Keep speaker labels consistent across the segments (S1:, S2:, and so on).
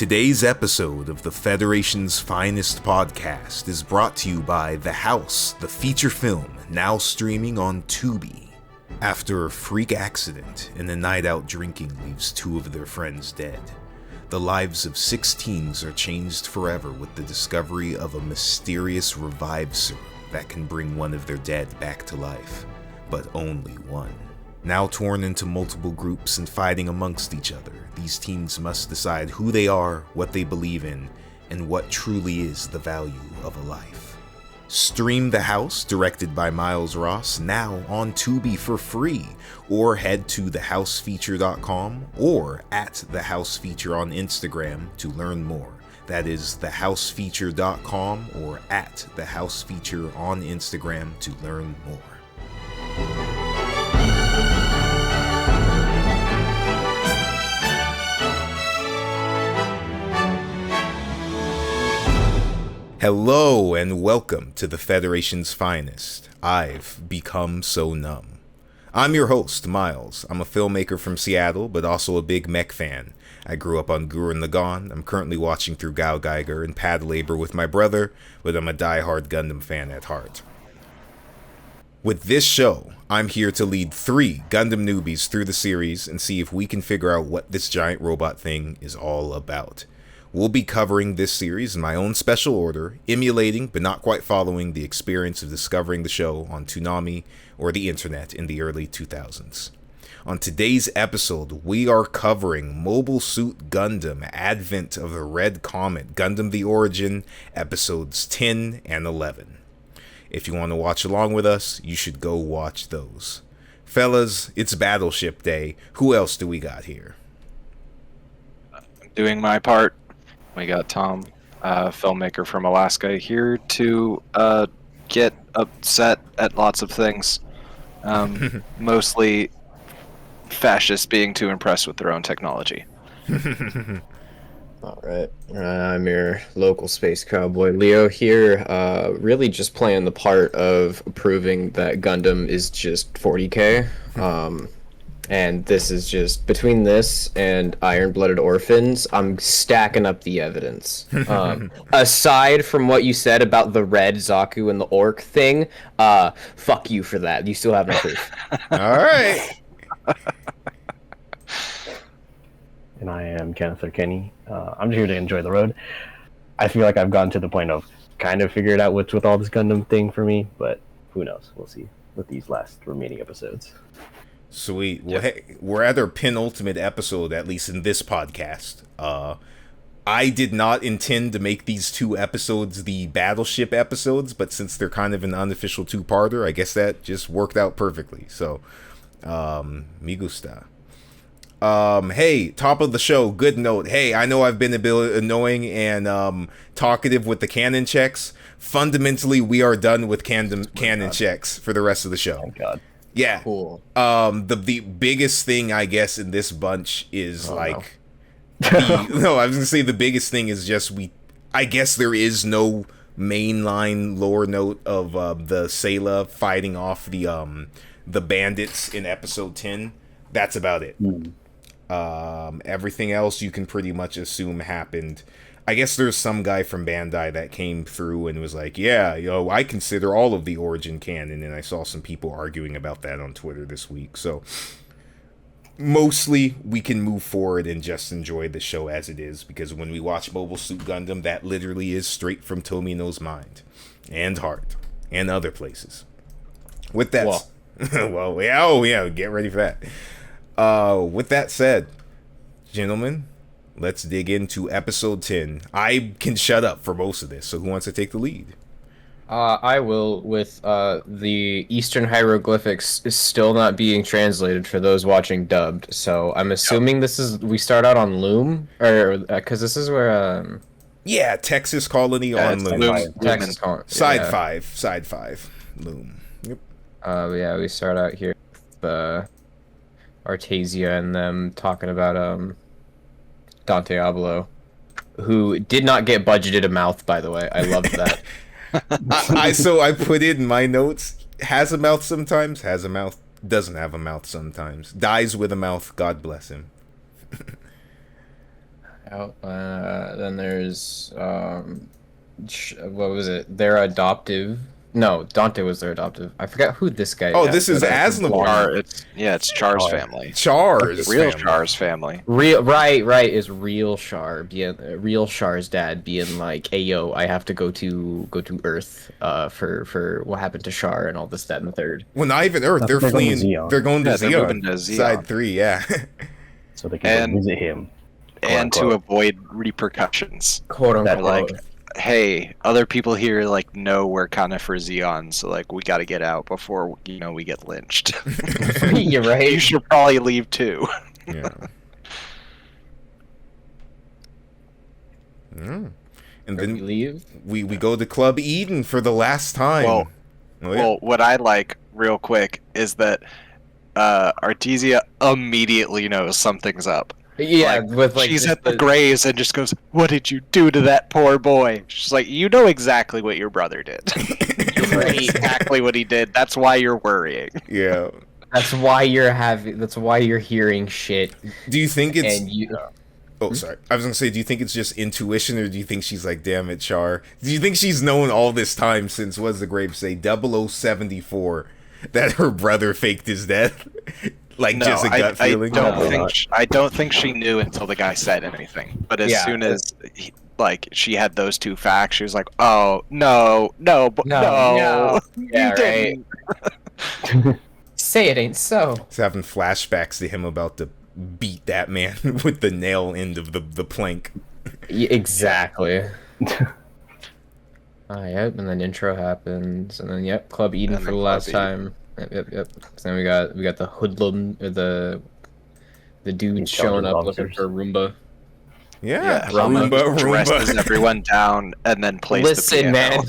S1: Today's episode of the Federation's Finest podcast is brought to you by The House, the feature film, now streaming on Tubi. After a freak accident and a night out drinking leaves two of their friends dead, the lives of 6 teens are changed forever with the discovery of a mysterious revive serum that can bring one of their dead back to life, but only one. Now torn into multiple groups and fighting amongst each other, these teens must decide who they are, what they believe in, and what truly is the value of a life. Stream The House, directed by Miles Ross, now on Tubi for free, or head to thehousefeature.com or at thehousefeature on Instagram to learn more. That is thehousefeature.com or at thehousefeature on Instagram to learn more. Hello and welcome to the Federation's Finest. I've become so numb. I'm your host, Miles. I'm a filmmaker from Seattle, but also a big mech fan. I grew up on Gurren Lagann. I'm currently watching through Gao Geiger and Pad Labor with my brother, but I'm a die-hard Gundam fan at heart. With this show, I'm here to lead 3 Gundam newbies through the series and see if we can figure out what this giant robot thing is all about. We'll be covering this series in my own special order, emulating but not quite following the experience of discovering the show on Toonami or the internet in the early 2000s. On today's episode, we are covering Mobile Suit Gundam Advent of the Red Comet, Gundam The Origin, episodes 10 and 11. If you want to watch along with us, you should go watch those. Fellas, it's Battleship Day. Who else do we got here?
S2: Doing my part. We got Tom, filmmaker from Alaska, here to get upset at lots of things. Mostly fascists being too impressed with their own technology.
S3: Alright, I'm your local space cowboy Leo here, really just playing the part of proving that Gundam is just 40k. And this is just, between this and Iron-Blooded Orphans, I'm stacking up the evidence. Aside from what you said about the red Zaku and the orc thing, fuck you for that. You still have no proof.
S1: Alright.
S4: And I am Kenneth or Kenny. I'm just here to enjoy the road. I feel like I've gotten to the point of kind of figured out what's with all this Gundam thing for me, but who knows? We'll see with these last remaining episodes.
S1: Sweet. Well, hey, we're at our penultimate episode, at least in this podcast. I did not intend to make these 2 episodes the Battleship episodes, but since they're kind of an unofficial 2-parter, I guess that just worked out perfectly. So, me gusta. Hey, top of the show, good note. Hey, I know I've been a bit annoying and talkative with the canon checks. Fundamentally, we are done with canon checks for the rest of the show.
S4: Thank God.
S1: Yeah.
S3: Cool.
S1: The biggest thing, I guess, in this bunch is I was gonna say the biggest thing is just I guess there is no mainline lore note of the Sayla fighting off the bandits in episode 10. That's about it. Everything else you can pretty much assume happened. I guess there's some guy from Bandai that came through and was like, yeah, I consider all of the Origin canon, and I saw some people arguing about that on Twitter this week. So mostly we can move forward and just enjoy the show as it is, because when we watch Mobile Suit Gundam, that literally is straight from Tomino's mind and heart and other places. With that, get ready for that. With that said, gentlemen, let's dig into episode 10. I can shut up for most of this, so who wants to take the lead?
S3: I will, with the Eastern hieroglyphics is still not being translated for those watching dubbed, so I'm assuming we start out on Loum, or because this is where
S1: yeah, Texas Colony on Loum.
S3: Texas Colony.
S1: Side 5, Loum. Yep.
S3: Yeah, we start out here with Artasia and them talking about Dante Ablo, who did not get budgeted a mouth, by the way. I loved that.
S1: I put in my notes, has a mouth sometimes, has a mouth, doesn't have a mouth sometimes. Dies with a mouth, God bless him.
S3: out. Then there's what was it? Their adoptive. No, Dante was their adoptive. I forgot who this guy.
S1: Oh, this is Asnabor.
S2: It's Char's
S4: Oh,
S2: family.
S1: Char's
S2: Real
S1: family.
S2: Char's family.
S3: Right, is real Char being real Char's dad being like, hey yo, I have to go to Earth for what happened to Char and all this, that, and the third.
S1: Well, not even Earth. They're
S4: They're going to
S1: fleeing.
S4: Xeon.
S1: They're going to
S2: Yeah, they're
S1: Xeon.
S2: moving to Xeon.
S1: Side 3, yeah.
S4: So they can
S2: And-
S4: go visit him.
S2: And to
S4: Quote-unquote.
S2: avoid repercussions.
S3: Quote unquote.
S4: That-
S2: Like, hey, other people here like know we're kind of for Xeon, so like we got to get out before we get lynched.
S3: You're right.
S2: You should probably leave too.
S1: Yeah. Mm. And
S3: We
S1: then
S3: leave.
S1: we go to Club Eden for the last time.
S2: Well,
S1: Oh, yeah.
S2: Well, what I like real quick is that Artesia immediately knows something's up.
S3: Yeah,
S2: Like,
S3: with like
S2: she's
S3: just
S2: at the graves and just goes, "What did you do to that poor boy?" She's like, "You know exactly what your brother did. You know
S3: Right.
S2: exactly what he did. That's why you're worrying."
S1: yeah.
S3: That's why you're hearing shit,
S1: Do you think it's?
S3: and you.
S1: Oh, sorry. I was gonna say, do you think it's just intuition, or do you think she's like, "Damn it, Char"? Do you think she's known all this time since, what does the grave say, 0074, that her brother faked his death? Like,
S2: No,
S1: just a gut feeling.
S3: No.
S2: I don't think she knew until the guy said anything. But as
S3: Yeah.
S2: soon as she had those two facts, she was like, "Oh no, no,
S3: No.
S2: you
S3: Yeah, right.
S2: didn't."
S3: Say it ain't so.
S1: He's having flashbacks to him about to beat that man with the nail end of the plank.
S3: Exactly. Yep, and then intro happens, and then Club Eden
S2: And
S3: for
S2: then
S3: the
S2: Club
S3: last
S2: Eden.
S3: time. Yep. So then we got the hoodlum, the dude
S4: These
S3: showing up
S4: officers.
S3: looking for Roomba.
S1: Yeah,
S2: Rama
S1: Roomba,
S2: dresses
S1: Roomba.
S2: everyone down and then plays
S3: Listen,
S2: the piano.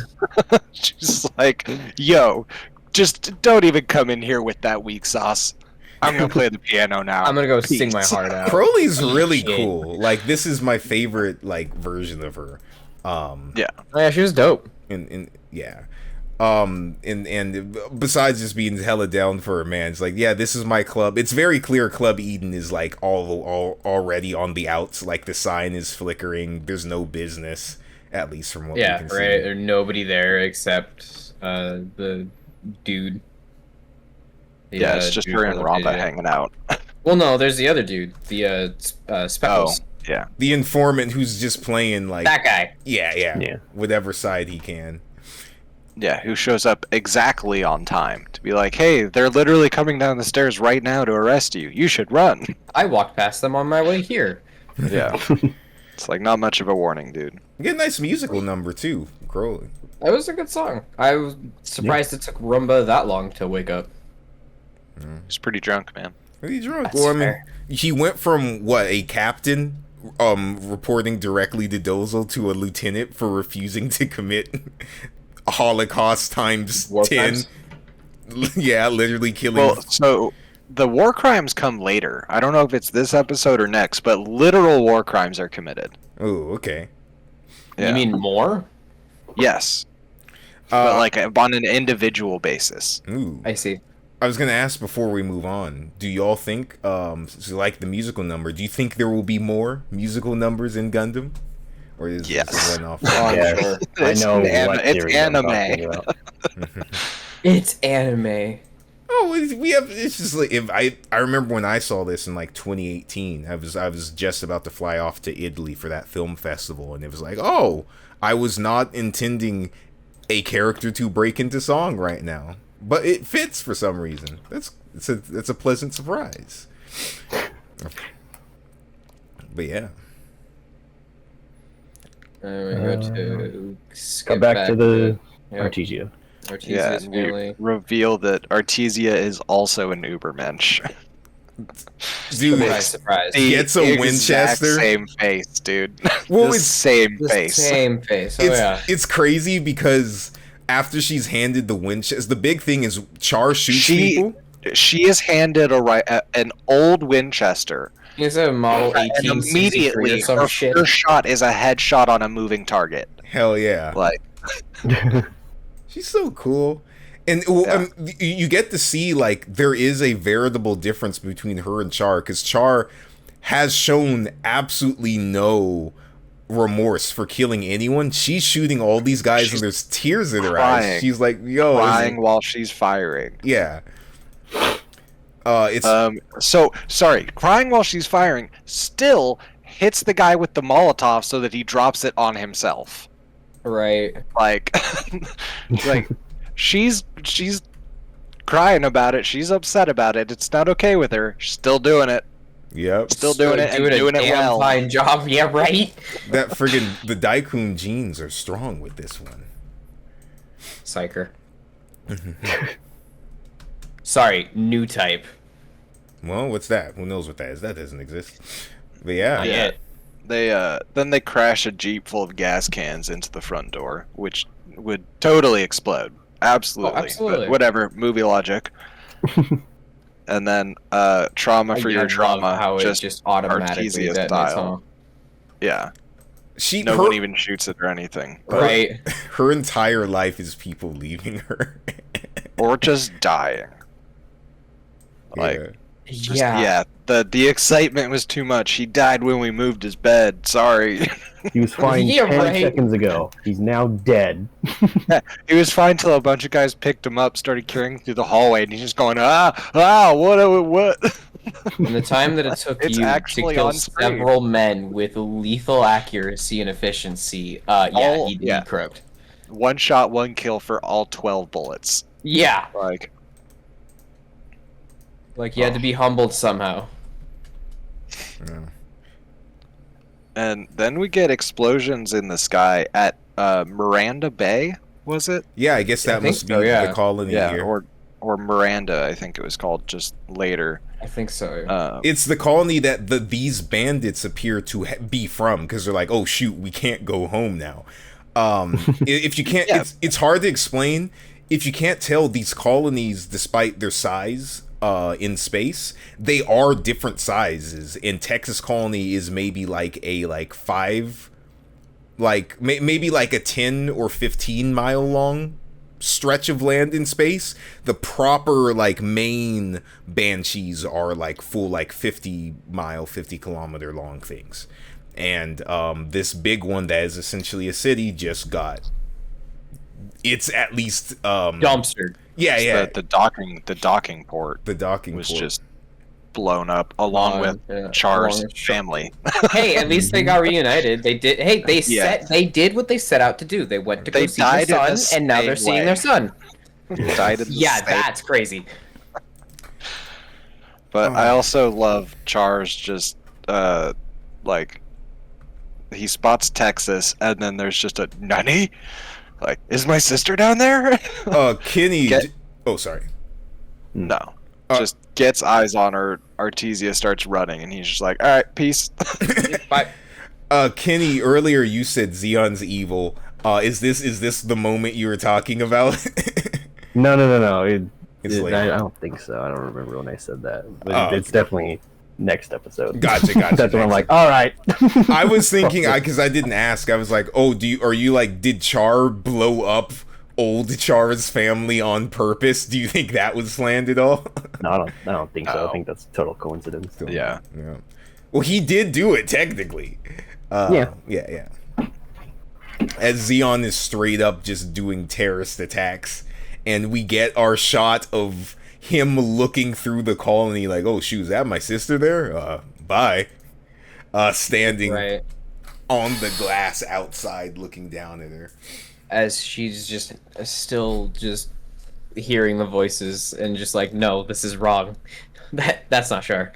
S3: man.
S2: She's like, "Yo, just don't even come in here with that weak sauce. I'm gonna play the piano now.
S3: I'm gonna go sing my
S2: Peace."
S3: heart out.
S1: Crowley's really
S3: Shit.
S1: cool. Like, this is my favorite version of her.
S3: Oh, yeah, she was dope.
S1: And yeah. And besides just being hella down for her, man, it's like, yeah, this is my club. It's very clear Club Eden is like all already on the outs. Like, the sign is flickering. There's no business, at least from what we
S3: Yeah,
S1: can
S3: right.
S1: see.
S3: There's nobody there except the dude.
S2: Yeah, it's just
S3: dude
S2: her
S3: from
S2: and
S3: the
S2: Ramba
S3: video.
S2: hanging out.
S3: Well, no, there's the other dude, the Speckles.
S2: Yeah.
S1: The informant who's just playing like
S3: That guy.
S1: yeah, whatever side he can.
S2: Yeah, who shows up exactly on time to be like, "Hey, they're literally coming down the stairs right now to arrest you. You should run."
S3: I walked past them on my way here.
S2: Yeah. It's like not much of a warning, dude.
S1: You get a nice musical number too, Crowley.
S3: That was a good song. I was surprised it took Rumba that long to wake up.
S2: He's pretty drunk, man.
S1: Really drunk.
S3: That's
S1: Well, I mean,
S3: fair.
S1: he went from what, a captain reporting directly to Dozel, to a lieutenant for refusing to commit Holocaust times
S3: War
S1: 10.
S3: crimes?
S1: Yeah, literally killing.
S2: Well, so the war crimes come later. I don't know if it's this episode or next, but literal war crimes are committed.
S1: Oh, okay.
S2: Yeah.
S3: You mean more?
S2: Yes, but like on an individual basis.
S1: Ooh.
S3: I see.
S1: I was gonna ask before we move on. Do y'all think, so like the musical number? Do you think there will be more musical numbers in Gundam, or is
S2: Yes.
S1: this a one-off?
S4: Yes. I
S2: It's
S4: know
S2: an-
S4: what
S2: it's
S4: series I'm
S2: anime.
S4: talking about.
S3: It's anime.
S1: Oh, we have. It's just like, if I remember when I saw this in like 2018. I was just about to fly off to Italy for that film festival, and it was like, oh, I was not intending a character to break into song right now, but it fits for some reason. It's a pleasant surprise. But yeah,
S3: We go to skip
S4: Come back to the
S3: Yep.
S4: Artesia.
S2: Yeah,
S3: Artesia's
S2: and we
S3: family.
S2: reveal that Artesia is also an Ubermensch.
S1: dude.
S3: Surprise.
S1: He gets a
S2: exact
S1: Winchester.
S2: Same face, dude.
S1: Well,
S2: The
S1: it's-
S2: same
S3: The
S2: face.
S3: same face. Oh, yeah.
S1: It's crazy because after she's handed the Winchester, the big thing is Char shoots people.
S2: She is handed an old Winchester,
S3: He's a Model
S2: and
S3: 18
S2: immediately
S3: or some
S2: her
S3: shit.
S2: first shot is a headshot on a moving target.
S1: Hell yeah.
S2: Like,
S1: She's so cool. And well,
S2: Yeah.
S1: you get to see, like, there is a veritable difference between her and Char, because Char has shown absolutely no remorse for killing anyone. She's shooting all these guys and there's tears in her eyes. She's like, yo,
S2: crying while she's firing.
S1: Yeah. It's
S2: so sorry, crying while she's firing still hits the guy with the Molotov so that he drops it on himself.
S3: Right.
S2: Like like she's crying about it, she's upset about it. It's not okay with her. She's still doing it.
S1: Yep.
S2: Still doing it and doing it well.
S3: Fine job. Yeah, right.
S1: That friggin' the Daikun genes are strong with this one.
S3: Psycher. Sorry, new type.
S1: Well, what's that? Who knows what that is? That doesn't exist. But yeah.
S2: Yeah. Then they crash a Jeep full of gas cans into the front door, which would totally explode. Absolutely.
S3: Oh, absolutely.
S2: But whatever, movie logic. And then trauma for your trauma,
S3: how it just automatically
S2: Artesia
S3: detonates,
S2: style.
S3: huh?
S2: Yeah.
S1: No
S2: one even shoots it or anything.
S3: Right.
S1: Her entire life is people leaving her.
S2: Or just dying. Like
S3: Yeah.
S2: the excitement was too much. He died when we moved his bed. Sorry.
S4: He was fine
S3: Yeah,
S4: 10
S3: right.
S4: seconds ago. He's now dead.
S2: He was fine till a bunch of guys picked him up, started carrying him through the hallway, and he's just going, what?
S3: And the time that it took
S2: It's
S3: you to
S2: actually
S3: kill
S2: on screen.
S3: several men with lethal accuracy and efficiency, he'd be croaked.
S2: One shot, one kill for all 12 bullets.
S3: Yeah.
S2: Like
S3: You had to be humbled somehow.
S1: Yeah.
S2: And then we get explosions in the sky at Miranda Bay, was it?
S1: Yeah, I guess
S3: I
S1: that
S3: think
S1: must be
S3: so, yeah.
S1: the colony here.
S2: Or Miranda, I think it was called just later.
S3: I think so.
S1: It's the colony that these bandits appear to be from, because they're like, oh shoot, we can't go home now. If you can't, it's hard to explain. If you can't tell, these colonies, despite their size in space, they are different sizes. And Texas colony is maybe like a maybe like a 10 or 15 mile long stretch of land in space. The proper main Banshees are full 50 kilometer long things. And this big one that is essentially a city just got, it's at least
S3: Dumpstered.
S1: Yeah.
S2: The docking port.
S1: The docking
S2: was
S1: port.
S2: just blown up along with Char's family.
S3: Hey, at least they got reunited. They did. Hey, they did what they set out to do. They went to go see their son, and now they're seeing their son.
S2: Died in the same-
S3: That's crazy.
S2: But I also love Char's just he spots Texas, and then there's just a Nani? Like, is my sister down there?
S1: Kenny. Oh, sorry.
S2: No. Just gets eyes on her. Artesia starts running, and he's just like, all right, peace.
S3: Bye.
S1: Kenny, earlier you said Xeon's evil. Is this the moment you were talking about?
S4: No.
S1: Later.
S4: I don't think so. I don't remember when I said that. But it's definitely next episode.
S1: Gotcha.
S4: That's when I'm like, all right.
S1: I was thinking, because I didn't ask. I was like, oh, did Char blow up old Char's family on purpose? Do you think that was planned at all?
S4: No, I don't think so. I think that's total coincidence.
S2: Yeah.
S1: Well, he did do it technically. Yeah. As Xeon is straight up just doing terrorist attacks, and we get our shot of him looking through the colony like, oh shoot, is that my sister there? Bye. Standing on the glass outside looking down at her.
S3: As she's just still just hearing the voices and just like, no, this is wrong. That's not sure.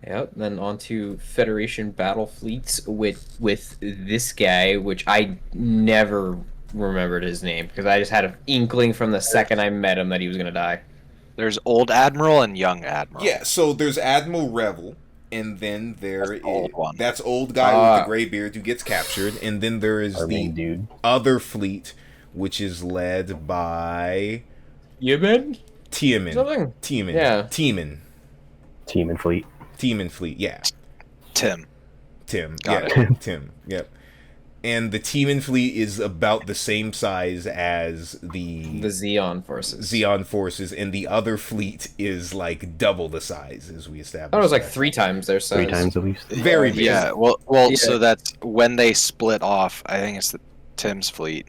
S3: Yep, then on to Federation battle fleets with this guy, which I never remembered his name because I just had an inkling from the second I met him that he was gonna die.
S2: There's Old Admiral and Young Admiral.
S1: Yeah, so there's Admiral Revel, and then there is
S2: old one.
S1: That's old guy with the gray beard who gets captured, and then there is the other fleet, which is led by
S3: Yemen?
S1: Tiamin.
S3: Something?
S1: Tiamin.
S3: Yeah.
S1: Tiamin.
S4: Team and fleet.
S1: Team and fleet, yeah.
S2: Tim.
S1: Tim.
S2: Got
S1: yeah. Tim. Yep. And the Teeman fleet is about the same size as the
S3: Xeon forces.
S1: Xeon forces, and the other fleet is like double the size, as we established.
S3: I thought it was like
S1: last
S3: 3 times their size.
S4: 3 times at least.
S1: Very big.
S2: Yeah, well,
S3: Yeah.
S2: so that's when they split off. I think it's the Tim's fleet,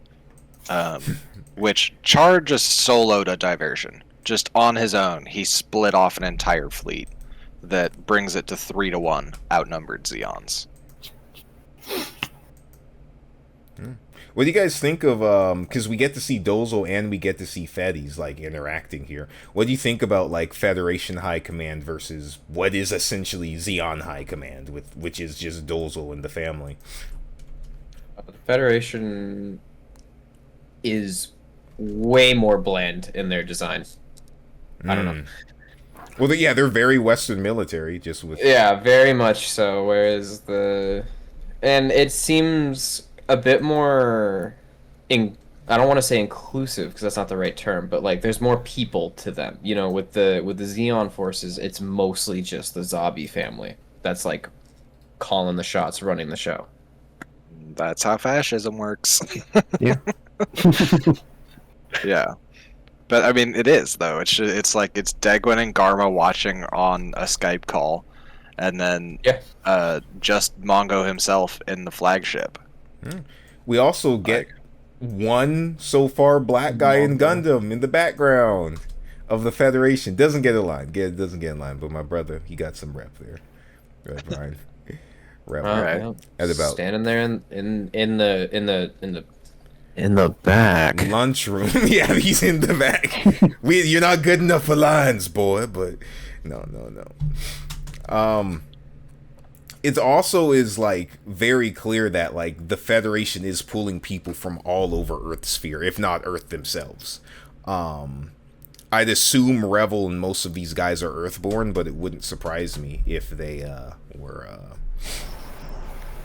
S2: which Char just soloed a diversion. Just on his own, he split off an entire fleet that brings it to 3-1 outnumbered Xeons.
S1: What do you guys think of, because we get to see Dozel and we get to see Fedis, like, interacting here. What do you think about, like, Federation High Command versus what is essentially Xeon High Command, which is just Dozel and the family?
S3: The Federation is way more bland in their design. I don't know.
S1: Well, they're very Western military, just with...
S3: Yeah, very much so, whereas and it seems a bit more I don't want to say inclusive because that's not the right term, but like there's more people to them. You know, with the Xeon forces, it's mostly just the Zabi family that's like calling the shots, running the show.
S2: That's how fascism works.
S4: Yeah.
S2: Yeah. But I mean, it is though. It's like it's Degwin and Garma watching on a Skype call, and then just Mongo himself in the flagship.
S1: We also get one so far black guy in Gundam in the background of the Federation. Doesn't get a line. Doesn't get a line, but my brother, he got some rep there. Right, Brian. Rep.
S3: Yeah.
S1: At about
S3: standing there in
S4: In the back.
S1: lunchroom. Yeah, he's in the back. You're not good enough for lines, boy. But no. It also is like very clear that like the Federation is pulling people from all over Earth sphere, if not Earth themselves. I'd assume Revel and most of these guys are Earthborn, but it wouldn't surprise me if they were.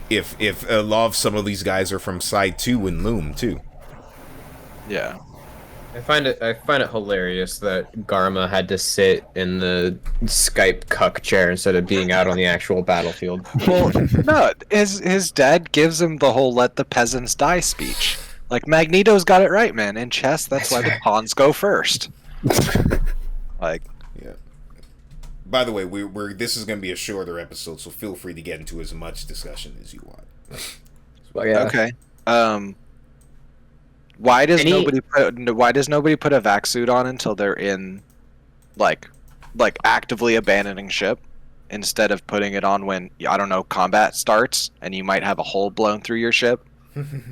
S1: If a lot of some of these guys are from Side 2 and Loum too.
S2: Yeah.
S3: I find it hilarious that Garma had to sit in the Skype cuck chair instead of being out on the actual battlefield.
S2: Well, no, his dad gives him the whole "let the peasants die" speech. Like Magneto's got it right, man. In chess, that's why the pawns go first. Like,
S1: yeah. By the way, this is going to be a shorter episode, so feel free to get into as much discussion as you want.
S3: Well, yeah.
S2: okay. Why does nobody put a vac suit on until they're in, like actively abandoning ship, instead of putting it on when, I don't know, combat starts and you might have a hole blown through your ship?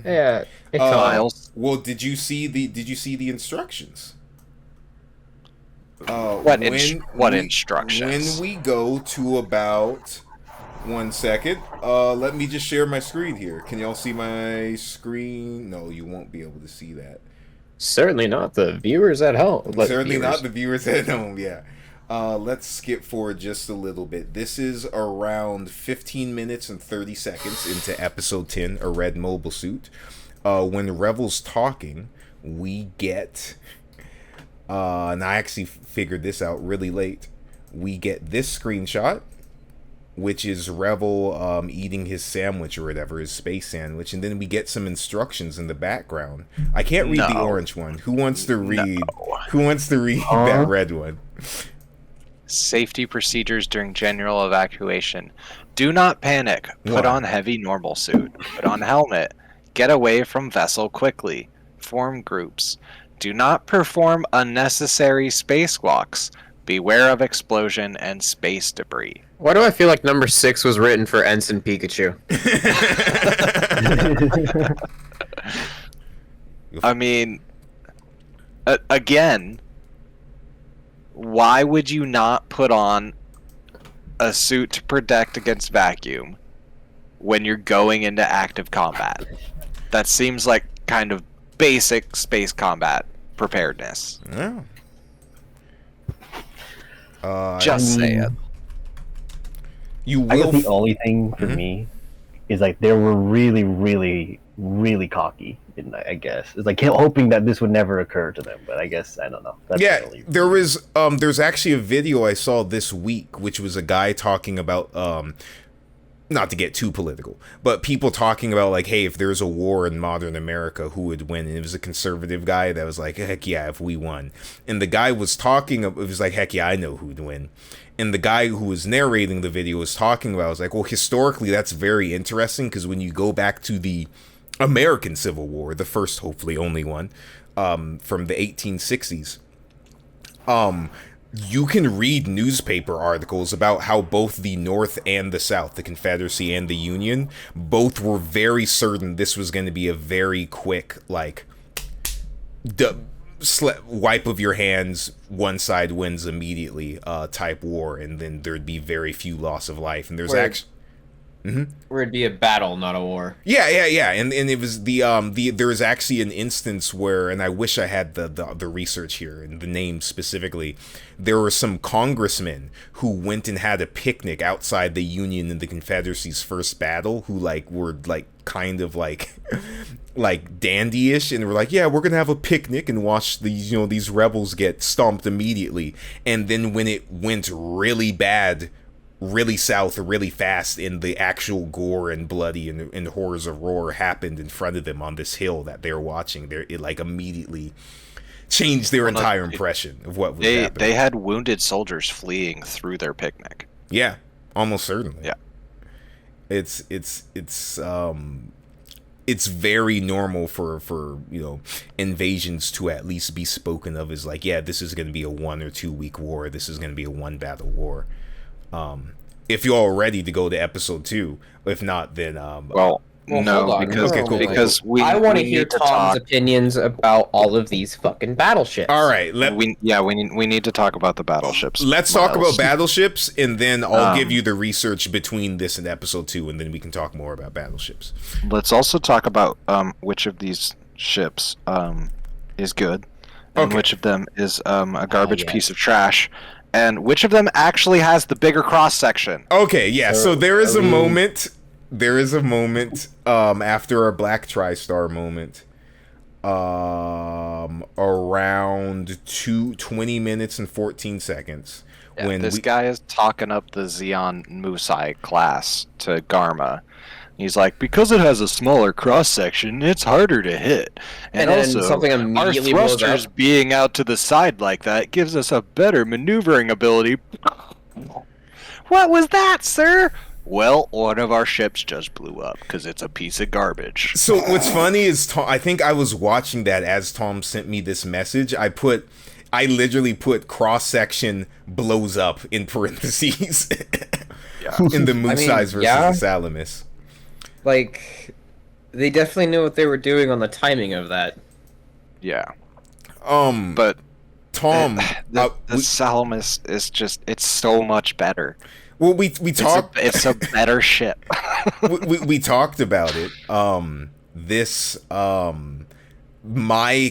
S3: Yeah. It's
S2: Miles.
S1: Well, did you see the instructions?
S2: What instructions?
S1: When we go to about 1 second, let me just share my screen here. Can y'all see my screen? No, you won't be able to see that.
S3: certainly not the viewers at home.
S1: Certainly not the viewers at home, yeah. Let's skip forward just a little bit. This is around 15 minutes and 30 seconds into episode 10, A Red Mobile Suit. When Revel's talking, we get... and I actually figured this out really late. We get this screenshot, which is Revel eating his sandwich or whatever, his space sandwich, and then we get some instructions in the background. I can't read the orange one. Who wants to read? Who wants to read that red one?
S2: Safety procedures during general evacuation. Do not panic. Put
S1: What?
S2: on heavy normal suit. Put on helmet. Get away from vessel quickly. Form groups. Do not perform unnecessary spacewalks. Beware of explosion and space debris.
S3: Why do I feel like number 6 was written for Ensign Pikachu?
S2: I mean, again, why would you not put on a suit to protect against vacuum when you're going into active combat? That seems like kind of basic space combat preparedness.
S1: Yeah.
S2: Just say it.
S1: You
S4: I
S1: will.
S4: guess the only thing for me is like they were really, really, really cocky. I guess it's like hoping that this would never occur to them, but I guess I don't know. That's
S1: Yeah,
S4: the only...
S1: there's actually a video I saw this week, which was a guy talking about not to get too political, but people talking about like, hey, if there's a war in modern America, who would win? And it was a conservative guy that was like, heck yeah, if we won. And the guy was talking, it was like, heck yeah, I know who'd win. And the guy who was narrating the video was talking about, I was like, well, historically, that's very interesting, because when you go back to the American Civil War, the first, hopefully only one, from the 1860s, you can read newspaper articles about how both the North and the South, the Confederacy and the Union, both were very certain this was going to be a very quick, like, wipe of your hands, one side wins immediately type war, and then there'd be very few loss of life. And there's actually...
S5: Where it'd be a battle, not a war.
S1: Yeah. And it was there was actually an instance where, and I wish I had the research here and the name specifically, there were some congressmen who went and had a picnic outside the Union and the Confederacy's first battle, who like were like kind of like like dandy-ish, and were like, yeah, we're gonna have a picnic and watch these, you know, these rebels get stomped immediately. And then when it went really bad, really south, really fast, and the actual gore and bloody and horrors of war happened in front of them on this hill that they're watching, it like immediately changed their entire impression of what was happening.
S2: They had wounded soldiers fleeing through their picnic.
S1: Yeah, almost certainly.
S2: Yeah.
S1: It's very normal for you know, invasions to at least be spoken of as like, yeah, this is going to be a 1 or 2 week war. This is going to be a 1 battle war. If you're all ready to go to episode 2, if not, then
S2: well, no, because
S1: okay, cool.
S2: because
S3: I want to
S2: we
S3: hear
S2: need to
S3: Tom's
S2: talk.
S3: opinions about all of these fucking battleships.
S1: all right,
S2: We need to talk about the battleships.
S1: let's talk
S2: Miles.
S1: about battleships, and then I'll give you the research between this and episode 2, and then we can talk more about battleships.
S2: Let's also talk about which of these ships is good, and
S1: Okay.
S2: which of them is a garbage piece of trash, and which of them actually has the bigger cross section.
S1: Okay, yeah. So there is a
S3: mean-
S1: moment. There is a moment after our Black TriStar moment, around 20 minutes and 14 seconds.
S2: Yeah,
S1: when
S2: this guy is talking up the Xeon Musai class to Garma. He's like, because it has a smaller cross section, it's harder to hit. And
S3: then
S2: also,
S3: something
S2: our
S3: immediately blows
S2: thrusters
S3: up.
S2: being out to the side like that gives us a better maneuvering ability. What was that, sir? Well, one of our ships just blew up because it's a piece of garbage.
S1: So what's funny is I think I was watching that as Tom sent me this message. I literally put cross section blows up in parentheses
S2: Yeah.
S1: in the Musai's versus
S3: yeah.
S1: the Salamis.
S3: Like, they definitely knew what they were doing on the timing of that.
S2: Yeah.
S1: But
S2: But
S1: Tom,
S2: the Salamis is just, it's so much better.
S1: well, we talked.
S2: It's a better ship.
S1: we talked about it. This my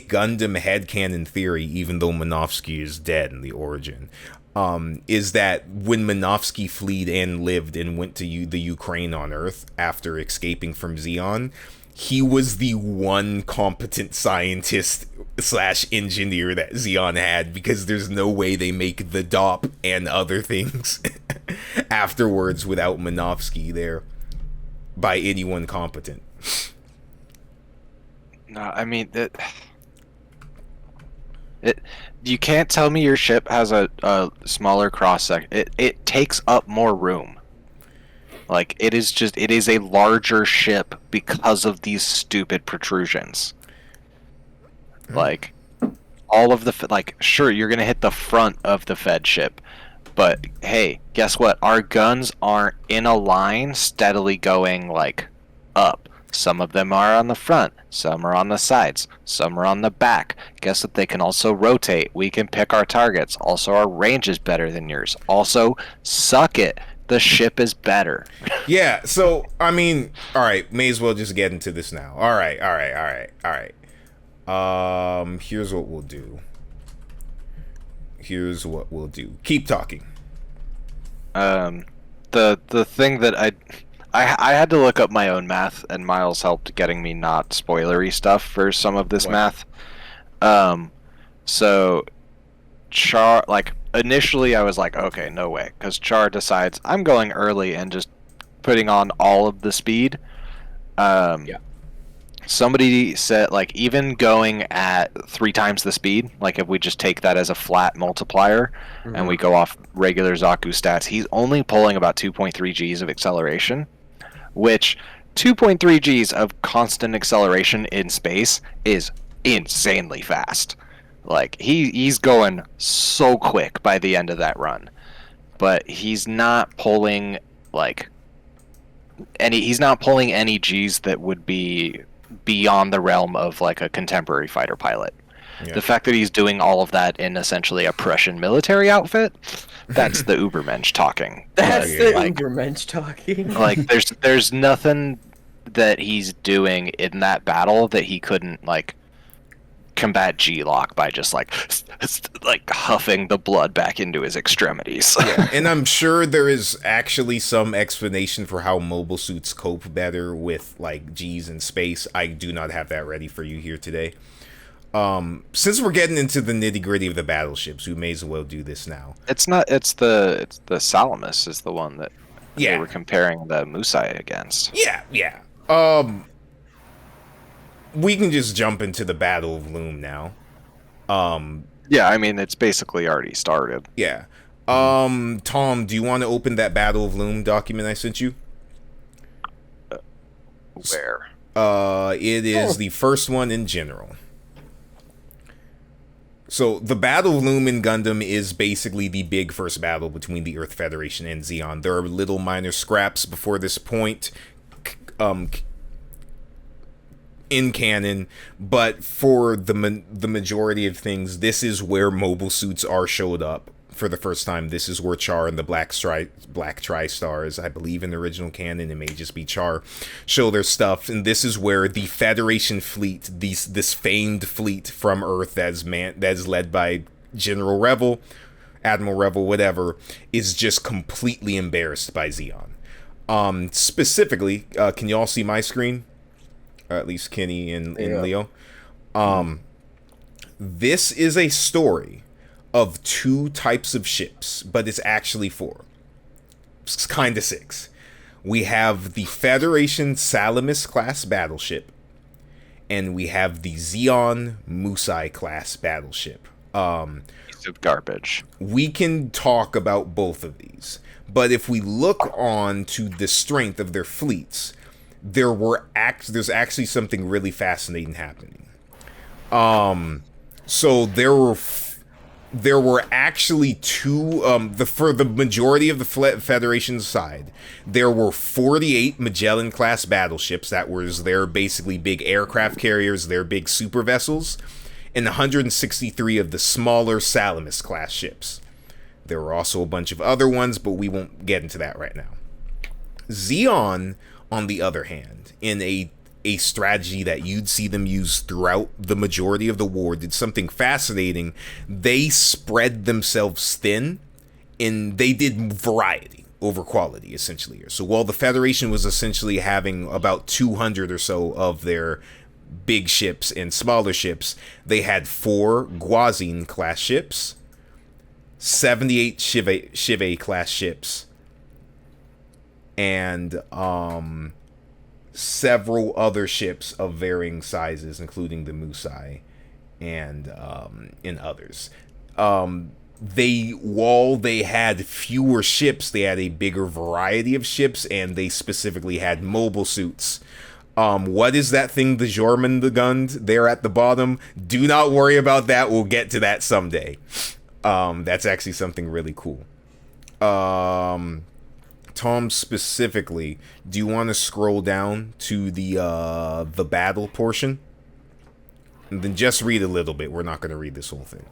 S1: Gundam headcanon theory, even though Minovsky is dead in the origin, is that when Minovsky fled and lived and went to the Ukraine on Earth after escaping from Xeon, he was the one competent scientist / engineer that Xeon had, because there's no way they make the DOP and other things afterwards without Minovsky there by anyone competent.
S2: No, I mean you can't tell me your ship has a smaller cross section. It takes up more room. Like, it is a larger ship because of these stupid protrusions. Like, all of the like, sure, you're gonna hit the front of the Fed ship, but hey, guess what? Our guns aren't in a line steadily going like up. Some of them are on the front, some are on the sides, some are on the back. Guess what? They can also rotate. We can pick our targets. Also, our range is better than yours. Also, suck it. The ship is better.
S1: Yeah, so I mean, all right, may as well just get into this now. All right. Here's what we'll do. Keep talking.
S2: The thing that I had to look up my own math, and Miles helped getting me not spoilery stuff for some of this math. So Char, like, initially I was like, okay, no way, because Char decides I'm going early and just putting on all of the speed.
S3: Yeah.
S2: Somebody said, like, even going at 3 times the speed, like if we just take that as a flat multiplier and we go off regular Zaku stats, he's only pulling about 2.3 Gs of acceleration, which 2.3 Gs of constant acceleration in space is insanely fast. Like, he's going so quick by the end of that run. But he's not pulling, like, he's not pulling any Gs that would be beyond the realm of, like, a contemporary fighter pilot.
S1: Yeah.
S2: The fact that he's doing all of that in essentially a Prussian military outfit, that's the Ubermensch talking.
S3: That's
S1: Yeah,
S3: the
S2: like-
S3: Ubermensch talking.
S2: Like, there's nothing that he's doing in that battle that he couldn't, like, combat G-Lock by just, like huffing the blood back into his extremities.
S1: Yeah, and I'm sure there is actually some explanation for how mobile suits cope better with, like, G's in space. I do not have that ready for you here today. Since we're getting into the nitty-gritty of the battleships, we may as well do this now.
S2: It's the Salamis is the one that they were comparing the Musai against.
S1: Yeah. We can just jump into the Battle of Loum now.
S2: Yeah, I mean, it's basically already started.
S1: Yeah. Tom, do you want to open that Battle of Loum document I sent you?
S2: Where?
S1: It is the first one in general. So, the Battle of Loum in Gundam is basically the big first battle between the Earth Federation and Zeon. There are little minor scraps before this point, in canon, but for the majority of things, this is where mobile suits are showed up for the first time. This is where Char and the Black Tri-Stars, I believe in the original canon, it may just be Char, show their stuff, and this is where the Federation fleet, this famed fleet from Earth that's led by General Revel, Admiral Revel, whatever, is just completely embarrassed by Zeon. Specifically, can you all see my screen? Or at least Kenny and Leo. This is a story of 2 types of ships, but it's actually 4. It's kind of 6. We have the Federation Salamis class battleship, and we have the Zeon Musai class battleship.
S2: Piece of garbage.
S1: We can talk about both of these, but if we look on to the strength of their fleets, there's actually something really fascinating happening. So there were actually 2 for the majority of the Federation side, there were 48 Magellan class battleships that was their basically big aircraft carriers, their big super vessels, and 163 of the smaller Salamis class ships. There were also a bunch of other ones, but we won't get into that right now. Zeon, on the other hand, in a strategy that you'd see them use throughout the majority of the war, did something fascinating. They spread themselves thin, and they did variety over quality, essentially. So while the Federation was essentially having about 200 or so of their big ships and smaller ships, they had 4 Guazin class ships, 78 Shive class ships, and several other ships of varying sizes, including the Musai and others. While they had fewer ships, they had a bigger variety of ships, and they specifically had mobile suits. What is that thing, the Jormungand there at the bottom? Do not worry about that. We'll get to that someday. That's actually something really cool. Tom, specifically, do you want to scroll down to the battle portion? And then just read a little bit. We're not going to read this whole thing.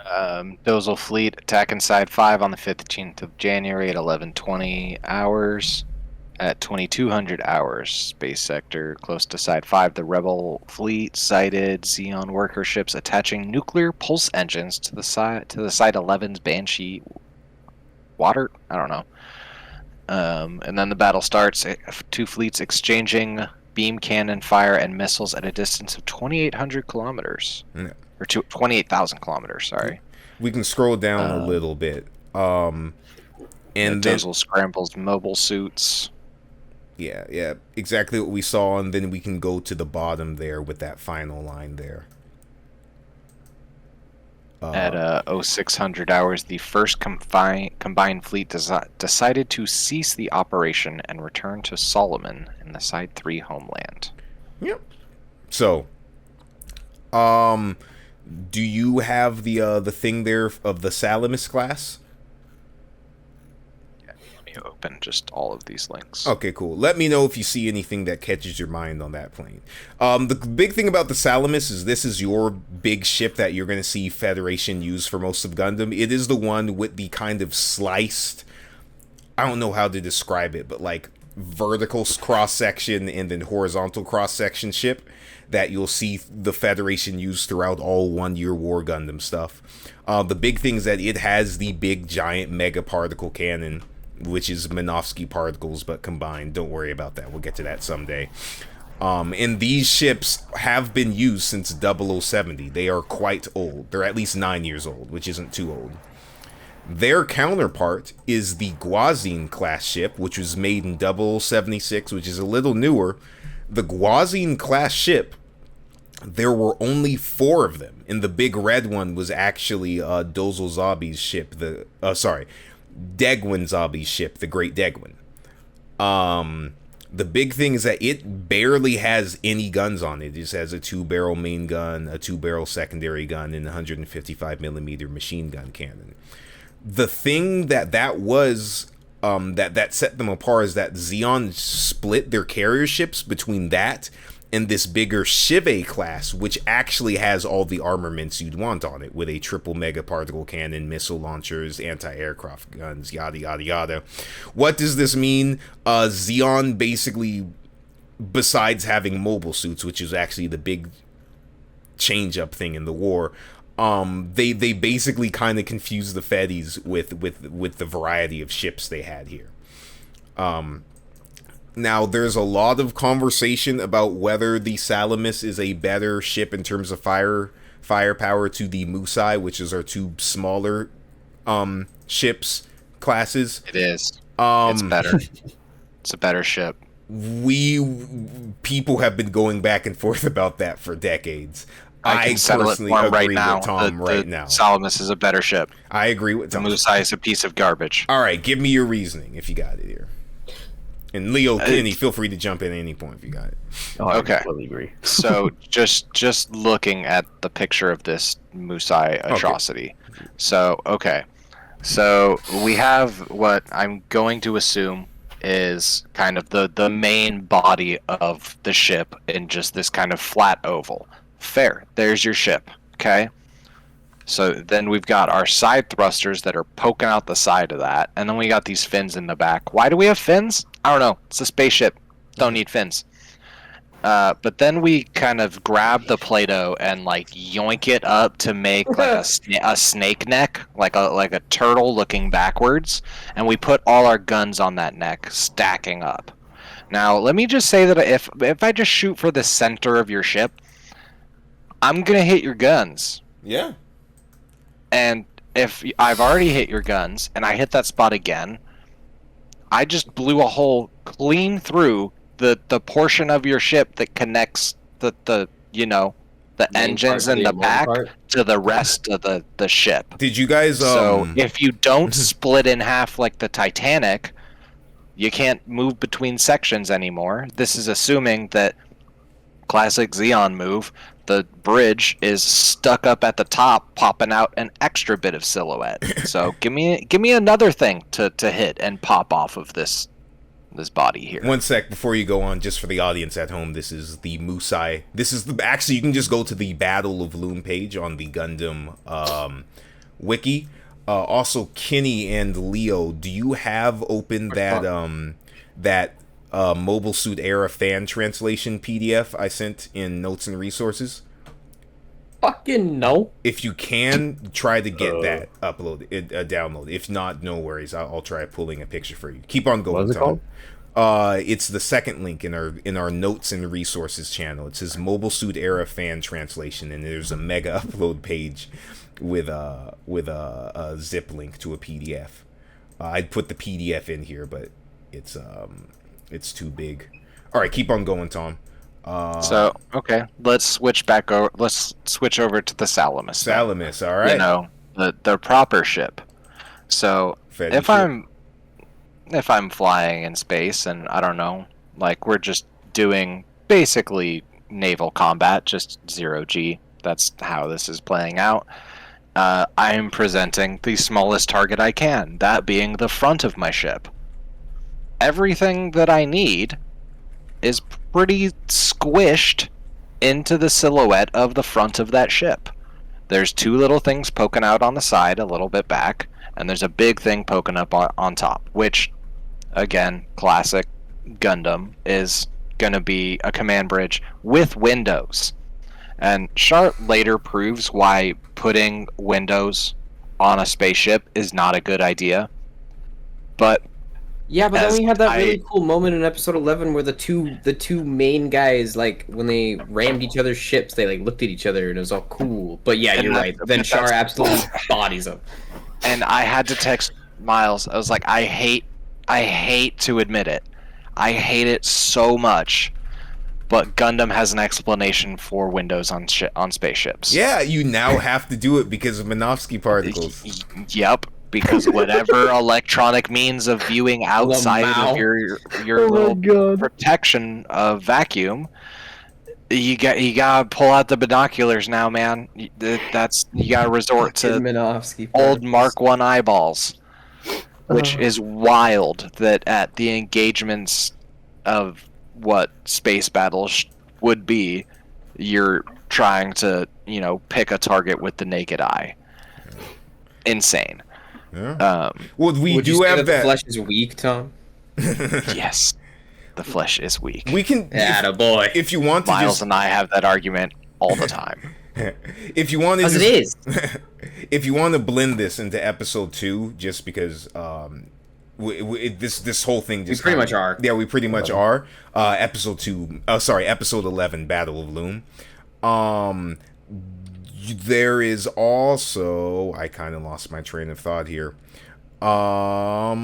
S2: Dozal Fleet attacking Side 5 on the 15th of January at 11:20 hours. At 2200 hours, space sector close to Side 5, the Rebel fleet sighted Zeon worker ships attaching nuclear pulse engines to the Side 11's Banshee water. I don't know. And then the battle starts. 2 fleets exchanging beam cannon fire and missiles at a distance of 2,800 kilometers.
S1: Yeah.
S2: Or 28,000 kilometers, sorry.
S1: We can scroll down a little bit. And then
S2: Dozal scrambles mobile suits.
S1: Yeah, exactly what we saw, and then we can go to the bottom there with that final line there.
S2: At 0600 hours, the first combined fleet decided to cease the operation and return to Solomon in the Side 3 homeland.
S1: Yep. So, do you have the thing there of the Salamis class?
S2: Yeah, let me open just all of these links.
S1: Okay, cool. Let me know if you see anything that catches your mind on that plane. The big thing about the Salamis is this is your big ship that you're going to see Federation use for most of Gundam. It is the one with the kind of sliced, I don't know how to describe it, but like vertical cross-section and then horizontal cross-section ship that you'll see the Federation use throughout all one-year War Gundam stuff. The big thing is that it has the big giant mega particle cannon, which is Minovsky particles but combined. Don't worry about that. We'll get to that someday. And these ships have been used since 0070. They are quite old. They're at least 9 years old, which isn't too old. Their counterpart is the Guazine class ship, which was made in 0076, which is a little newer. The Guazine class ship, there were only 4 of them, and the big red one was actually Dozel Zabi's ship. Degwin Zabi's ship, the Great Degwin. The big thing is that it barely has any guns on it. It just has a 2-barrel main gun, a 2-barrel secondary gun, and a 155mm machine gun cannon. The thing that was that set them apart is that Zeon split their carrier ships between that and this bigger Shive class, which actually has all the armaments you'd want on it, with a triple mega particle cannon, missile launchers, anti-aircraft guns, yada yada yada. What does this mean? Zeon basically, besides having mobile suits, which is actually the big change-up thing in the war, they basically kind of confused the Feddies with the variety of ships they had here. Now, there's a lot of conversation about whether the Salamis is a better ship in terms of firepower to the Musai, which is our 2 smaller ships classes.
S2: It is. It's better. It's a better ship.
S1: People have been going back and forth about that for decades.
S2: I can settle it for him right now.
S1: With Tom right now.
S2: Salamis is a better ship.
S1: I agree with Tom.
S2: The Musai is a piece of garbage.
S1: All right, give me your reasoning if you got it here. And Leo, Kenny, feel free to jump in at any point if you got it.
S4: Oh, I
S2: okay.
S4: completely agree.
S2: So just looking at the picture of this Musai atrocity. Okay. So we have what I'm going to assume is kind of the main body of the ship in just this kind of flat oval. Fair. There's your ship. Okay. So then we've got our side thrusters that are poking out the side of that, and then we got these fins in the back. Why do we have fins? I don't know. It's a spaceship. Don't need fins. But then we kind of grab the Play-Doh and like yoink it up to make like a snake neck, like a turtle looking backwards, and we put all our guns on that neck, stacking up. Now, let me just say that if I just shoot for the center of your ship, I'm gonna hit your guns.
S1: Yeah.
S2: And if I've already hit your guns and I hit that spot again, I just blew a hole clean through the portion of your ship that connects the engines in the back to the rest of the ship.
S1: Did you guys
S2: So if you don't split in half like the Titanic, you can't move between sections anymore. This is assuming that classic Zeon move, the bridge is stuck up at the top, popping out an extra bit of silhouette. So give me another thing to hit and pop off of this body here.
S1: One sec before you go on, just for the audience at home, this is the Musai. This is actually, you can just go to the Battle of Loum page on the Gundam wiki. Also, Kenny and Leo, do you have open that Mobile Suit Era fan translation PDF I sent in Notes and Resources?
S3: Fucking no.
S1: If you can, try to get that download. If not, no worries. I'll try pulling a picture for you. Keep on going.
S4: What is it called?
S1: It's the second link in our Notes and Resources channel. It says Mobile Suit Era fan translation, and there's a mega upload page with a zip link to a PDF. I'd put the PDF in here, but it's It's too big. All right, keep on going, Tom.
S2: So okay, let's switch back over. Let's switch over to the Salamis. then.
S1: Salamis. All right.
S2: You know, the proper ship. So
S1: Fetty
S2: if
S1: ship.
S2: I'm flying in space and I don't know, like we're just doing basically naval combat, just 0G. That's how this is playing out. I am presenting the smallest target I can, that being the front of my ship. Everything that I need is pretty squished into the silhouette of the front of that ship. There's two little things poking out on the side, a little bit back, and there's a big thing poking up on top, which, again, classic Gundam, is going to be a command bridge with windows. And Chart later proves why putting windows on a spaceship is not a good idea. But
S3: Yeah, but then
S2: As
S3: we had that really
S2: I-
S3: cool moment in episode 11 where the two main guys, like, when they rammed each other's ships, they like looked at each other and it was all cool. But yeah,
S2: And
S3: you're
S2: that-
S3: right. Then
S2: that's-
S3: Char absolutely bodies him.
S2: and I had to text Miles. I was like, I hate to admit it. I hate it so much. But Gundam has an explanation for windows on spaceships.
S1: Yeah, you now have to do it because of Minovsky particles.
S2: Yep, because whatever electronic means of viewing outside of your
S4: Oh my
S2: little
S4: God.
S2: protection of vacuum, you gotta pull out the binoculars now, man. You gotta resort to
S3: Minovsky
S2: old Mark One eyeballs, which
S4: Oh.
S2: is wild. That at the engagements of what space battles would be, you're trying to pick a target with the naked eye. Insane.
S1: Yeah. Well, we
S3: Would you
S1: do
S3: say
S1: have
S3: that
S1: that.
S3: the flesh is weak, Tom?
S2: Yes, the flesh is weak.
S1: We can.
S3: Attaboy.
S1: If you want to
S2: Miles
S1: just,
S2: and I have that argument all the time.
S1: if you want to,
S3: As it
S1: just,
S3: is.
S1: if you want to blend this into episode 2, just because this whole thing just
S3: pretty
S1: kinda-
S3: much are.
S1: Yeah, we pretty much are. Episode 2. Episode 11, Battle of Loum. There is also, I kind of lost my train of thought here.
S2: Let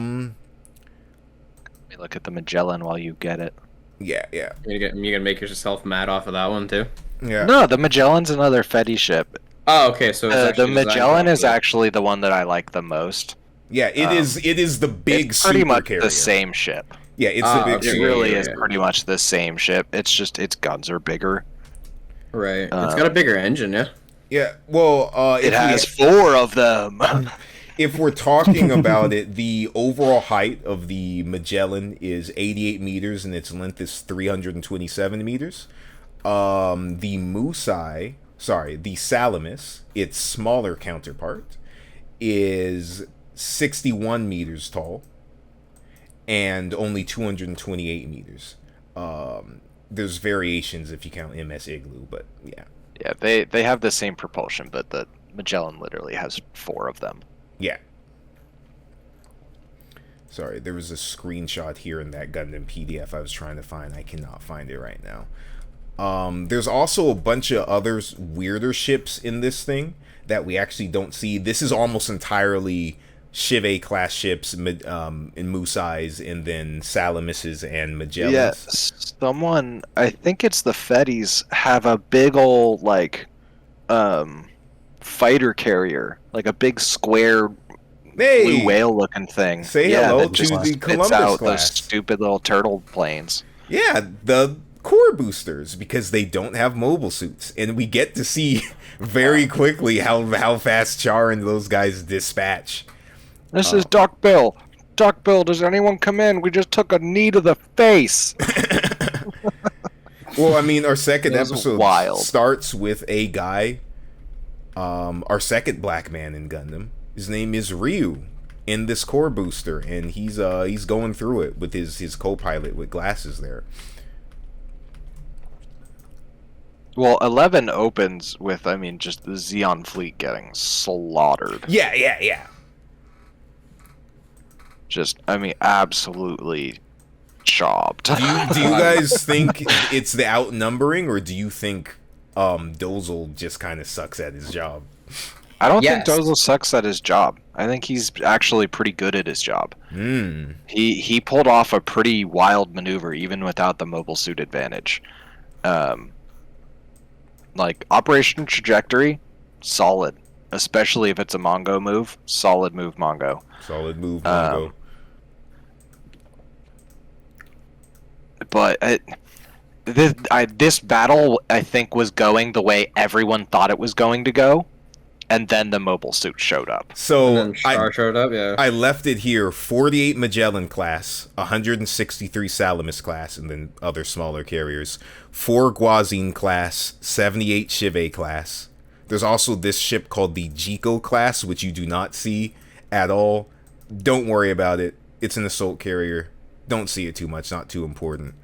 S2: me look at the Magellan while you get it.
S1: Yeah.
S3: You're gonna make yourself mad off of that one too?
S2: No, the Magellan's another Fetty ship.
S3: Oh, okay. So it's
S2: The
S3: actually designed
S2: Magellan is
S3: properly.
S2: actually the one that I like the most.
S1: Yeah, it is the big
S2: It's pretty
S1: super
S2: much
S1: carrier.
S2: the same ship.
S1: Yeah, it's the big
S3: okay,
S2: It
S1: super
S2: really
S3: yeah,
S2: is
S3: yeah.
S2: pretty much the same ship. It's just its guns are bigger.
S3: Right. It's got a bigger engine, yeah.
S1: Yeah, well,
S2: It has 4 of them.
S1: if we're talking about it, the overall height of the Magellan is 88 meters and its length is 327 meters. The the Salamis, its smaller counterpart, is 61 meters tall and only 228 meters. There's variations if you count MS Igloo, but yeah.
S2: Yeah, they have the same propulsion, but the Magellan literally has 4 of them.
S1: Yeah. Sorry, there was a screenshot here in that Gundam PDF I was trying to find. I cannot find it right now. There's also a bunch of other weirder ships in this thing that we actually don't see. This is almost entirely Shive class ships, in Musai's, and then Salamis's and Magellan's.
S2: Yeah, someone, I think it's the Fetties, have a big old fighter carrier, like a big square
S1: Hey!
S2: blue whale looking thing.
S1: Say
S2: yeah,
S1: hello
S2: that
S1: to
S2: just
S1: the
S2: spits
S1: Columbus
S2: out
S1: class.
S2: those stupid little turtle planes.
S1: Yeah, the core boosters, because they don't have mobile suits, and we get to see very quickly how fast Char and those guys dispatch.
S2: This is Doc Bill. Doc Bill, does anyone come in? We just took a knee to the face.
S1: Well, I mean, our second
S2: It was
S1: episode
S2: wild.
S1: starts with a guy, our second black man in Gundam. His name is Ryu, in this core booster, and he's going through it with his co-pilot with glasses there.
S2: Well, 11 opens with, just the Xeon fleet getting slaughtered.
S1: Yeah.
S2: Just, absolutely chopped.
S1: Do you guys think it's the outnumbering, or do you think Dozel just kind of sucks at his job?
S2: I don't
S3: Yes.
S2: think Dozel sucks at his job. I think he's actually pretty good at his job. He pulled off a pretty wild maneuver even without the mobile suit advantage. Like operation trajectory, solid. Especially if it's a Mongo move, solid move Mongo.
S1: Solid move, Mongo.
S2: But this battle, I think, was going the way everyone thought it was going to go, and then the mobile suit showed up.
S1: So
S3: And then Char showed up, yeah.
S1: I left it here: 48 Magellan class, 163 Salamis class, and then other smaller carriers. 4 Guazine class, 78 Shive class. There's also this ship called the Jiko class, which you do not see at all. Don't worry about it. It's an assault carrier. Don't see it too much. Not too important.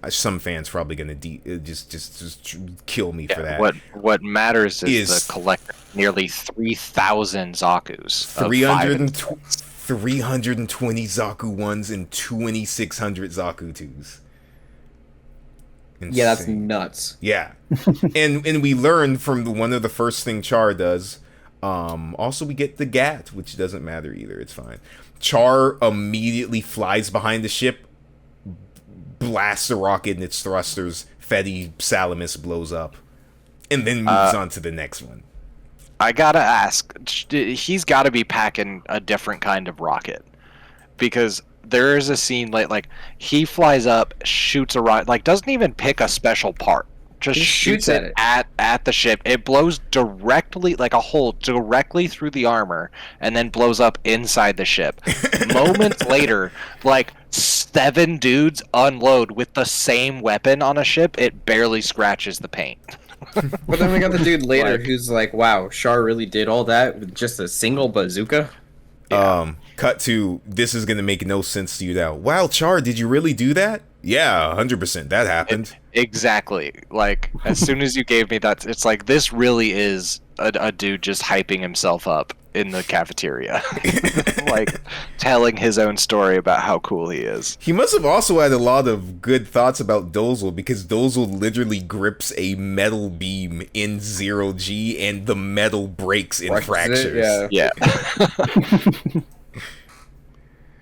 S1: Some fans probably gonna just kill me for that.
S2: What matters is the collective nearly 3,000 Zaku's.
S1: 320 Zaku 1s and 2,600 Zaku 2s.
S3: Yeah, that's nuts.
S1: Yeah. and we learn from one of the first thing Char does. Also, we get the GAT, which doesn't matter either. It's fine. Char immediately flies behind the ship, blasts a rocket in its thrusters. Fetty Salamis blows up, and then moves on to the next one.
S2: I gotta ask, he's gotta be packing a different kind of rocket. Because there is a scene like he flies up, shoots a rocket, like doesn't even pick a special part. Just shoots it at the ship. It blows directly, like a hole directly through the armor, and then blows up inside the ship. Moments later, like 7 dudes unload with the same weapon on a ship. It barely scratches the paint.
S3: But then we got the dude later who's like, wow, Char really did all that with just a single bazooka?
S2: Yeah.
S1: Cut to, this is going to make no sense to you now. Wow, Char, did you really do that? Yeah, 100%. That happened.
S2: Exactly. Like, as soon as you gave me that, it's like, this really is a dude just hyping himself up in the cafeteria. Like, telling his own story about how cool he is.
S1: He must have also had a lot of good thoughts about Dozel, because Dozel literally grips a metal beam in 0G and the metal breaks in fractures.
S3: Yeah.
S2: Yeah.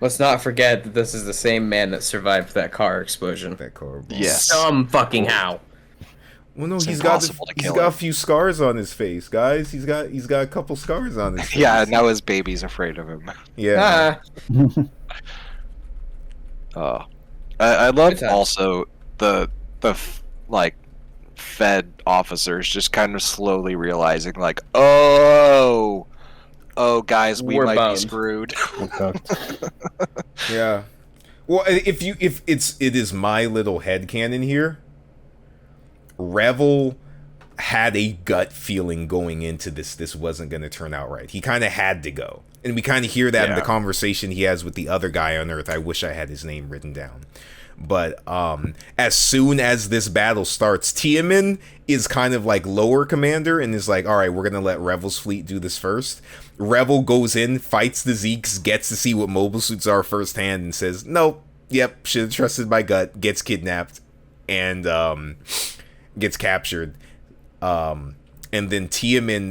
S3: Let's not forget that this is the same man that survived that car explosion.
S1: That car.
S2: Yes.
S3: Some fucking how.
S1: Well, no,
S2: It's
S1: he's got
S2: impossible to
S1: he's
S2: kill
S1: got a
S2: him.
S1: few scars on his face, guys. He's got a couple scars on his face.
S2: Yeah, now his baby's afraid of him.
S1: Yeah.
S2: Oh. I love
S3: Good times.
S2: also the like Fed officers just kind of slowly realizing like, oh guys, we
S3: We're
S2: might
S3: boned.
S2: be screwed.
S1: Yeah. Well, if it is my little headcanon here, Revel had a gut feeling going into this wasn't going to turn out right. He kind of had to go. And we kind of hear that in the conversation he has with the other guy on Earth. I wish I had his name written down. But as soon as this battle starts, Tiamin is kind of like lower commander and is like, all right, we're going to let Revel's fleet do this first. Revel goes in, fights the Zeeks, gets to see what mobile suits are firsthand, and says, nope, yep, should have trusted my gut, gets kidnapped, and gets captured. And then Tiamin,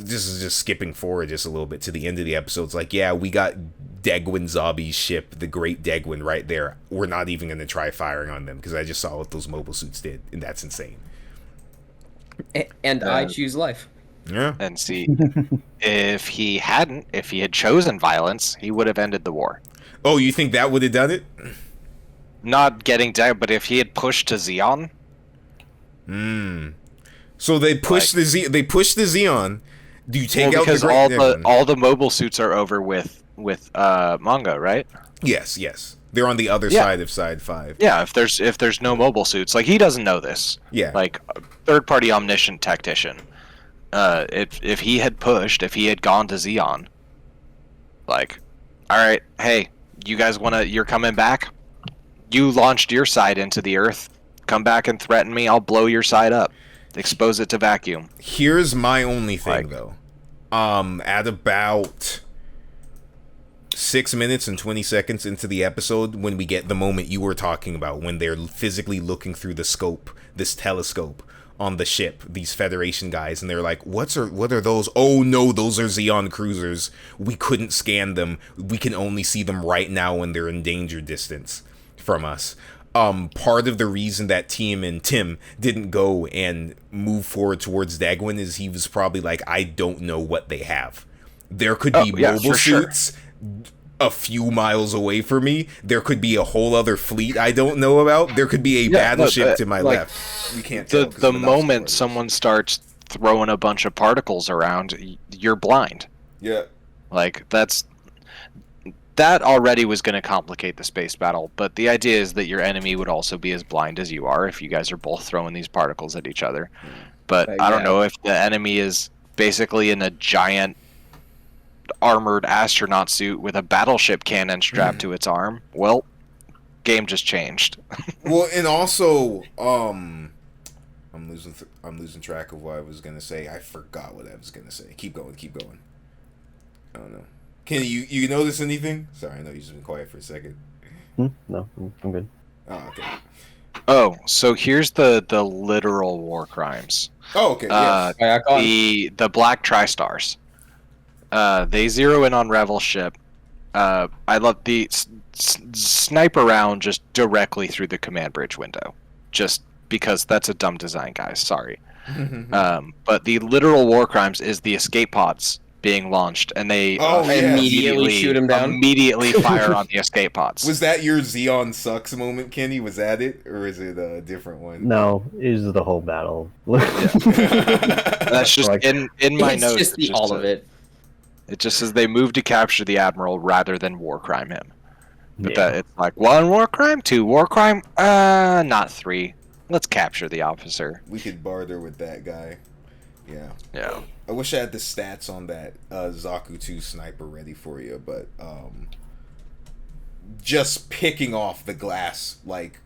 S1: this is just skipping forward just a little bit to the end of the episode. It's like, yeah, we got Degwin Zabi's ship, the Great Degwin, right there. We're not even going to try firing on them because I just saw what those mobile suits did, and that's insane.
S3: And I choose life.
S1: Yeah.
S2: And see, if he had chosen violence, he would have ended the war.
S1: Oh, you think that would have done it?
S2: Not getting down, but if he had pushed to Xeon,
S1: So they push the Xeon. Do you take out the
S2: because
S1: Great Degwin?
S2: all the mobile suits are over with Mongo, right?
S1: Yes. They're on the other side of side 5.
S2: Yeah, if there's no mobile suits, like he doesn't know this.
S1: Yeah.
S2: Like third party omniscient tactician. If he had pushed, if he had gone to Xeon, like, all right, hey, you guys you're coming back? You launched your side into the Earth. Come back and threaten me. I'll blow your side up. Expose it to vacuum.
S1: Here's my only thing, though. At about 6 minutes and 20 seconds into the episode, when we get the moment you were talking about, when they're physically looking through the scope, this telescope, on the ship, these Federation guys, and they're like, what are those? Oh no, those are Xeon cruisers. We couldn't scan them. We can only see them right now when they're in danger distance from us. Part of the reason that Tim didn't go and move forward towards Dagwin is he was probably like, I don't know what they have. There could be mobile suits a few miles away from me. There could be a whole other fleet I don't know about. There could be a battleship to my left. We can't tell.
S2: The moment someone starts throwing a bunch of particles around, you're blind.
S1: Yeah.
S2: Like, that already was going to complicate the space battle, but the idea is that your enemy would also be as blind as you are if you guys are both throwing these particles at each other. But I don't know if the enemy is basically in a giant armored astronaut suit with a battleship cannon strapped to its arm. Well, game just changed.
S1: Well, and also, I'm losing track of what I was gonna say. I forgot what I was gonna say. Keep going. I don't know. Kenny, you notice anything? Sorry, I know you've just been quiet for a second.
S4: No, I'm good.
S1: Oh, okay.
S2: Oh, so here's the literal war crimes.
S1: Oh, okay. Yes.
S2: The Black Tri-Stars. They zero in on Revel's ship. I love the snipe around just directly through the command bridge window. Just because that's a dumb design, guys. Sorry. But the literal war crimes is the escape pods being launched, and they
S3: immediately shoot them down.
S2: Immediately fire on the escape pods.
S1: Was that your Xeon sucks moment, Kenny? Was that it, or is it a different one?
S4: No, it was the whole battle.
S2: That's just
S3: like,
S2: in my notes.
S3: It's just all of it.
S2: It just says they moved to capture the admiral rather than war crime him. But that it's like 1 war crime, 2 war crime, not 3. Let's capture the officer.
S1: We could barter with that guy. Yeah.
S2: Yeah.
S1: I wish I had the stats on that Zaku 2 sniper ready for you, but just picking off the glass, like,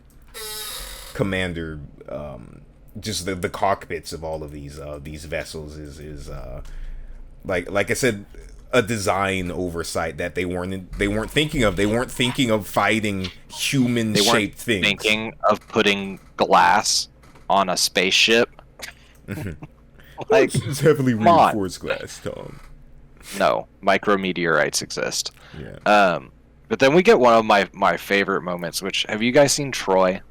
S1: commander, just the cockpits of all of these vessels is like I said, a design oversight that they weren't thinking of. They weren't thinking of fighting human-shaped things.
S2: Thinking of putting glass on a spaceship.
S1: Like, it's heavily reinforced glass, Tom.
S2: No, micrometeorites exist.
S1: Yeah.
S2: But then we get one of my favorite moments. Which, have you guys seen Troy?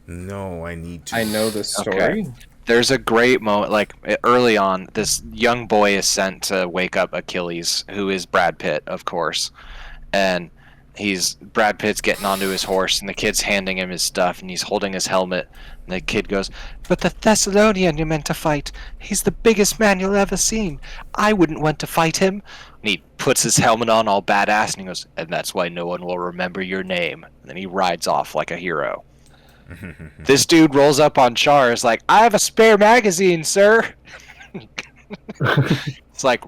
S1: No, I need to.
S3: I know the story.
S2: Okay. There's a great moment, like early on, this young boy is sent to wake up Achilles, who is Brad Pitt, of course, and Brad Pitt's getting onto his horse, and the kid's handing him his stuff, and he's holding his helmet, and the kid goes, "But the Thessalonian you meant to fight, he's the biggest man you'll ever seen. I wouldn't want to fight him." And he puts his helmet on all badass, and he goes, "And that's why no one will remember your name." And then he rides off like a hero. This dude rolls up on Char, is like, "I have a spare magazine, sir." It's like,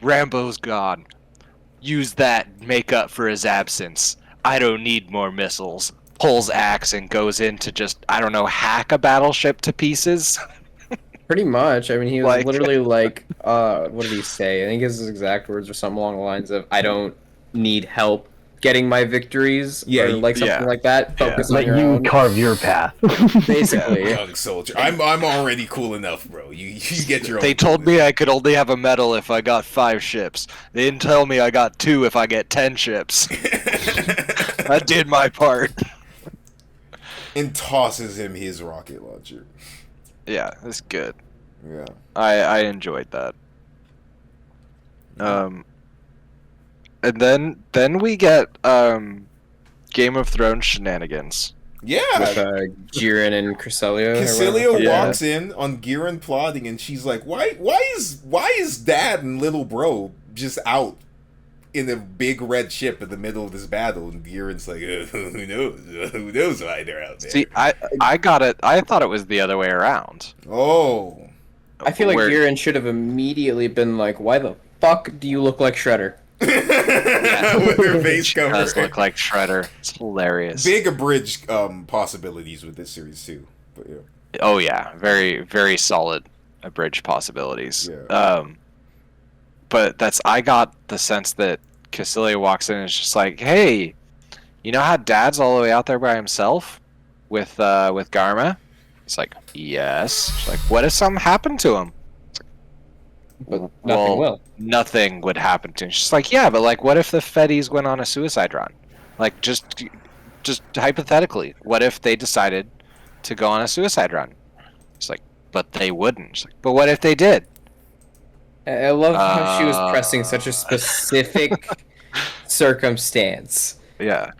S2: Rambo's gone. Use that, make up for his absence. I don't need more missiles. Pulls axe and goes in to just, I don't know, hack a battleship to pieces.
S3: Pretty much. I mean, he was
S2: Like-
S3: literally like, what did he say? I think his exact words were something along the lines of, "I don't need help getting my victories,"
S1: Yeah,
S3: or like something like that. Focus on
S4: Let
S3: your
S4: you
S3: own.
S4: carve your path.
S3: Basically.
S1: Young soldier. I'm already cool enough, bro. You get your own.
S2: They told me I could only have a medal if I got 5 ships. They didn't tell me I got 2 if I get 10 ships. I did my part.
S1: And tosses him his rocket launcher.
S2: Yeah, it's good.
S1: Yeah.
S2: I enjoyed that. And then we get Game of Thrones shenanigans.
S1: Yeah.
S3: With Jiren and Cresselia.
S1: Cresselia walks in on Giran plotting, and she's like, "Why is Dad and little bro just out in a big red ship in the middle of this battle?" And Giran's like, "Who knows why they're out there?"
S2: See, I got it. I thought it was the other way around.
S1: Oh.
S3: I feel like
S2: Where-
S3: Jiren should have immediately been like, "Why the fuck do you look like Shredder?"
S1: With her face
S2: She
S1: covered.
S2: does look like Shredder. It's hilarious.
S1: Big abridged possibilities with this series too. But yeah.
S2: Oh yeah, very very solid abridged possibilities.
S1: Yeah.
S2: But I got the sense that Cresselia walks in and is just like, "Hey, you know how Dad's all the way out there by himself with Garma? It's like, yes. She's like, what if something happened to him?
S5: But nothing will.
S2: Nothing would happen to him. She's like, yeah, but like, what if the Feddies went on a suicide run? Like, just hypothetically, what if they decided to go on a suicide run? It's like, but they wouldn't. She's like, but what if they did?
S5: I love how she was pressing such a specific circumstance.
S2: Yeah.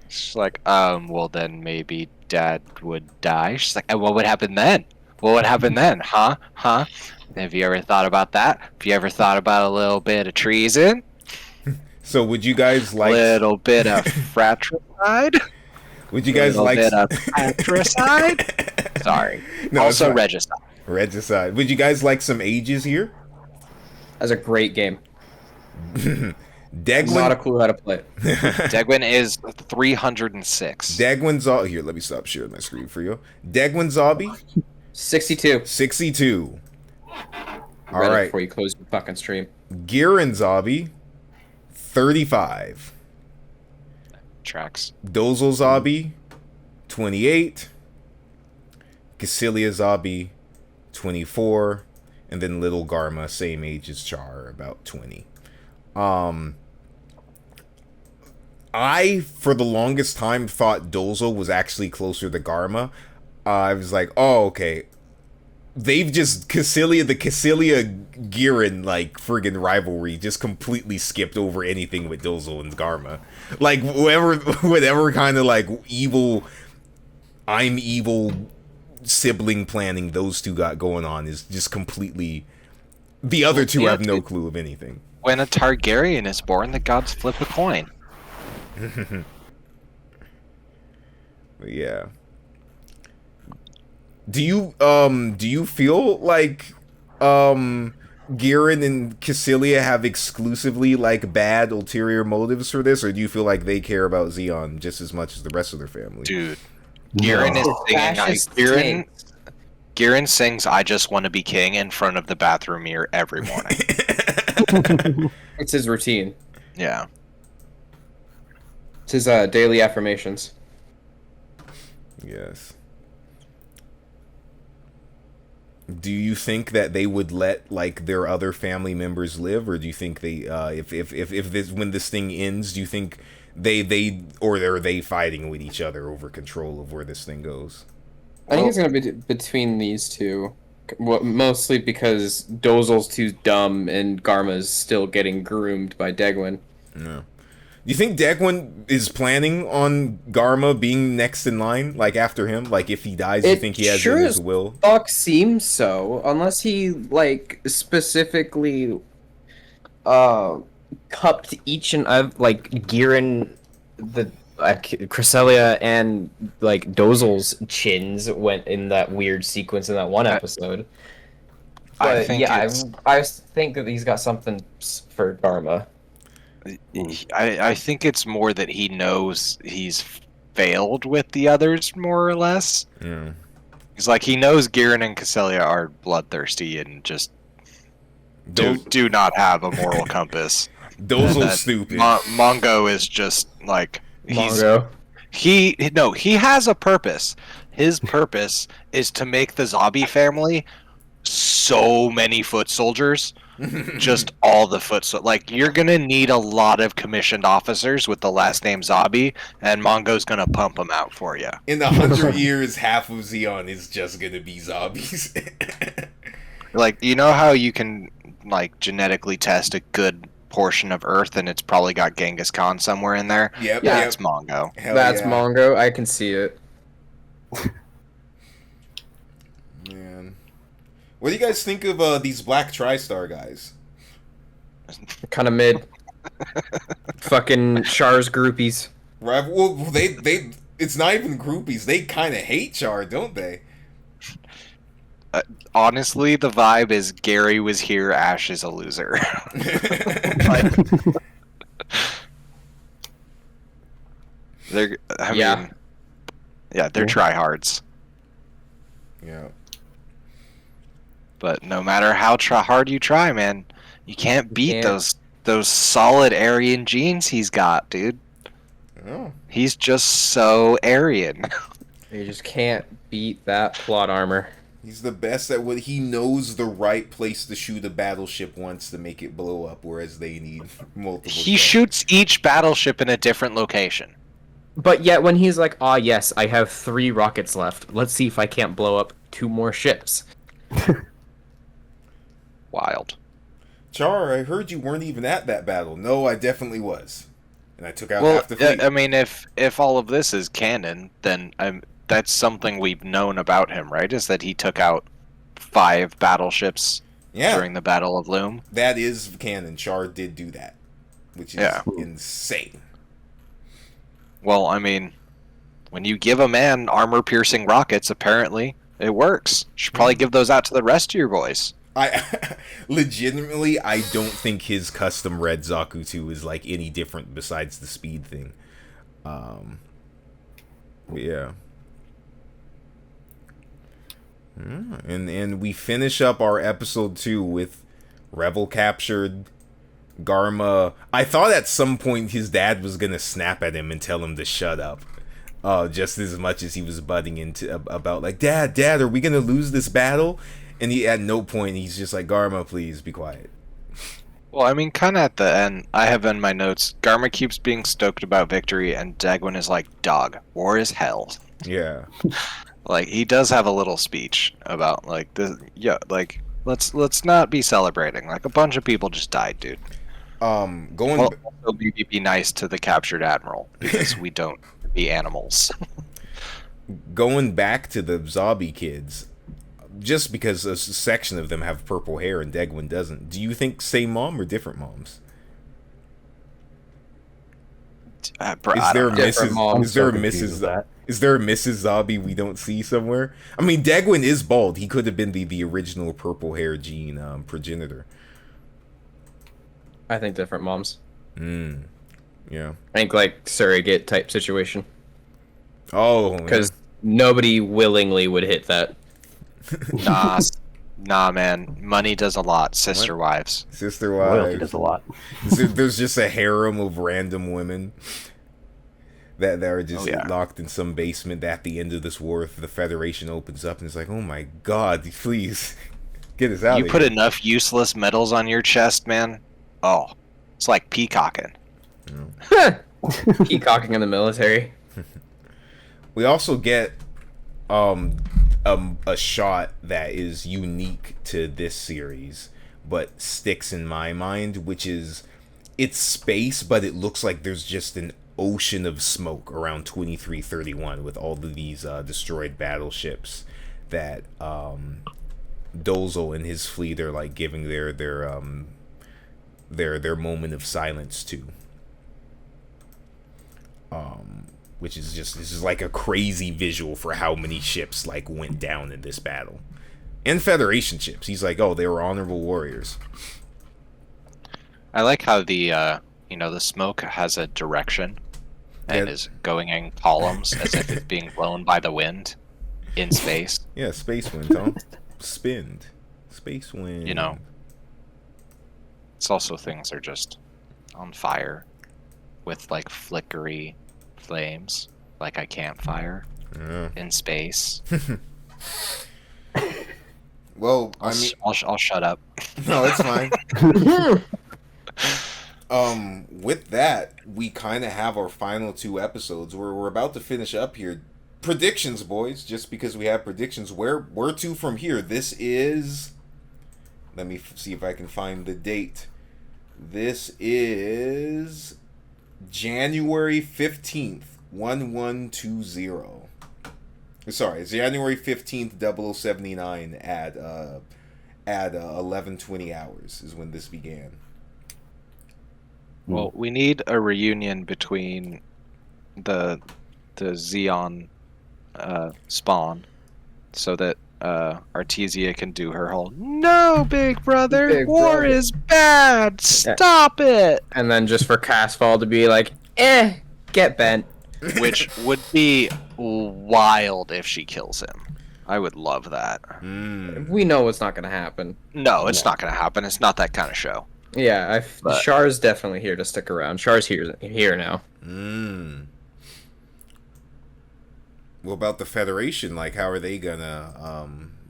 S2: She's like, well then maybe Dad would die. She's like, and what would happen then? What would happen then? Huh? Have you ever thought about that? Have you ever thought about a little bit of treason?
S1: So would you guys like...
S2: Little bit of fratricide?
S1: Would you guys like...
S2: Little bit of fratricide? Sorry.
S1: No,
S2: Also regicide.
S1: Regicide. Would you guys like some ages here?
S5: That's a great game.
S1: Degwin...
S5: Not a clue how to play it.
S2: Degwin is 306.
S1: Degwin Zombie... Here, let me stop sharing my screen for you. Degwin Zombie?
S5: 62.
S1: 62. All
S5: Read it
S1: right.
S5: before you close your fucking stream.
S1: Girin Zombie? 35.
S2: Tracks.
S1: Dozel Zombie? 28. Cassilia Zombie? 24. And then Little Garma, same age as Char, about 20. I, for the longest time, thought Dozel was actually closer to Garma. I was like, oh, okay. They've just the Cassilia Girin, like, friggin' rivalry just completely skipped over anything with Dozel and Garma. Like, whatever kind of, like, I'm evil sibling planning those two got going on is just completely... The other two have no clue of anything.
S2: When a Targaryen is born, the gods flip a coin.
S1: Yeah. Do you feel like Girin and Cassilia have exclusively like bad ulterior motives for this, or do you feel like they care about Xeon just as much as the rest of their family?
S2: Dude, Girin is singing. Girin sings "I Just Want to Be King" in front of the bathroom mirror every morning.
S5: It's his routine.
S2: Yeah.
S5: It's his daily affirmations.
S1: Yes. Do you think that they would let like their other family members live, or do you think they if this when this thing ends, do you think they or are they fighting with each other over control of where this thing goes?
S5: I think it's going to be between these two. Mostly because Dozel's too dumb and Garma's still getting groomed by Degwin.
S1: No. Do you think Degwin is planning on Garma being next in line, like after him? Like if he dies, do you think he has it in his will?
S5: Fuck seems so, unless he like specifically cupped each and like Girin, the Cresselia and like Dozel's chins went in that weird sequence in that one episode. But
S2: I think
S5: I think that he's got something for Garma.
S2: I think it's more that he knows he's failed with the others, more or less.
S1: Yeah.
S2: He's like, he knows Girin and Cassilia are bloodthirsty and just do not have a moral compass.
S1: Dozel's stupid.
S2: Mongo is just like
S5: Mongo.
S2: He has a purpose. His purpose is to make the Zabi family so many foot soldiers. Just all the like you're gonna need a lot of commissioned officers with the last name Zabi, and Mongo's gonna pump them out for you.
S1: In 100 years, half of Xeon is just gonna be zombies.
S2: Like, you know how you can like genetically test a good portion of Earth, and it's probably got Genghis Khan somewhere in there.
S1: Yep,
S2: Yeah,
S1: yep.
S2: it's Mongo.
S5: That's Mongo. I can see it.
S1: Man, what do you guys think of these Black TriStar guys?
S5: Kind of mid. Fucking Char's groupies.
S1: Right? Well, they it's not even groupies. They kind of hate Char, don't they?
S2: Honestly, the vibe is Gary was here, Ash is a loser. Like, they're they're tryhards.
S1: Yeah.
S2: But no matter how hard you try, man, you can't beat those solid Aryan genes he's got, dude.
S1: Oh.
S2: He's just so Aryan.
S5: You just can't beat that plot armor.
S1: He's the best at what he knows the right place to shoot a battleship once to make it blow up, whereas they need multiple.
S2: He
S1: shots.
S2: shoots each battleship in a different location.
S5: But yet when he's like, "Ah, yes, I have 3 rockets left. Let's see if I can't blow up 2 more ships."
S2: Wild.
S1: Char, I heard you weren't even at that battle. No, I definitely was, and I took out
S2: Well,
S1: half the fleet.
S2: I mean, if all of this is canon, then that's something we've known about him, right? Is that he took out 5 battleships
S1: Yeah,
S2: during the Battle of Loum.
S1: that is canon. Char did do that, which is
S2: Yeah.
S1: insane.
S2: Well, I mean, when you give a man armor-piercing rockets, apparently it works. You should probably give those out to the rest of your boys.
S1: I legitimately, I don't think his custom red Zaku 2 is like any different besides the speed thing. Yeah. And we finish up our episode 2 with Rebel captured. Garma. I thought at some point his dad was gonna snap at him and tell him to shut up. Just as much as he was butting into about like, Dad, are we gonna lose this battle? And he at no point he's just like, Garma, please be quiet.
S2: Well, I mean, kind of at the end, I have in my notes, Garma keeps being stoked about victory, and Dagwin is like, dog, war is hell.
S1: Yeah.
S2: Like, he does have a little speech about, like, like, let's not be celebrating. Like, a bunch of people just died, dude.
S1: Going
S2: Well, also be nice to the captured admiral, because we don't be animals.
S1: going back to the zombie kids, just because a section of them have purple hair and Degwin doesn't, do you think same mom or different moms?
S2: Bro,
S1: Is
S2: I
S1: there a
S2: don't know.
S5: Different moms.
S1: Is there a
S4: so confused
S1: Mrs.
S4: with that.
S1: Is there a Mrs. Zombie we don't see somewhere? I mean, Degwin is bald. He could have been the original purple hair gene progenitor.
S5: I think different moms.
S1: Yeah.
S5: I think like surrogate type situation.
S1: Oh,
S5: Because nobody willingly would hit that.
S2: Nah, man. Money does a lot. Sister wives.
S1: sister
S4: Royalty
S1: wives.
S4: does a lot.
S1: There's just a harem of random women that are just
S2: Oh, yeah.
S1: locked in some basement. At the end of this war, if the Federation opens up and it's like, oh my God, please get us out.
S2: You
S1: of
S2: put
S1: here.
S2: enough useless medals on your chest, man. Oh, it's like peacocking.
S5: Peacocking in the military.
S1: We also get a shot that is unique to this series, but sticks in my mind, which is it's space, but it looks like there's just an ocean of smoke around 2331 with all of these destroyed battleships that Dozel and his fleet are like giving their moment of silence to. Which is just, this is like a crazy visual for how many ships like went down in this battle. And Federation ships. He's like, oh, they were honorable warriors.
S2: I like how the smoke has a direction and
S1: Yeah.
S2: is going in columns as if it's being blown by the wind in space.
S1: Yeah, space wind, huh? Spinned. Space wind.
S2: You know. It's also things are just on fire with like flickery flames, like a campfire
S1: Yeah.
S2: in space.
S1: Well, I mean,
S2: I'll shut up.
S1: no, it's fine. With that, we kind of have our final 2 episodes. We're about to finish up here. Predictions, boys. Just because we have predictions, where to from here? This is. Let me see if I can find the date. This is January 15th, 1120. Sorry, it's January 15th, 0079 at 11:20 hours is when this began.
S2: Well, we need a reunion between the Xeon spawn so that Artesia can do her whole "No, big brother,
S5: Big
S2: war
S5: brother."
S2: is bad. Stop it,"
S5: And then just for Castfall to be like, get bent.
S2: which would be wild if she kills him. I would love that.
S5: We know it's not gonna happen.
S2: No, it's not gonna happen. It's not that kind of show.
S5: Yeah,
S2: But-
S5: Char's definitely here to stick around. Char's here now.
S1: What about the Federation? Like, how are they gonna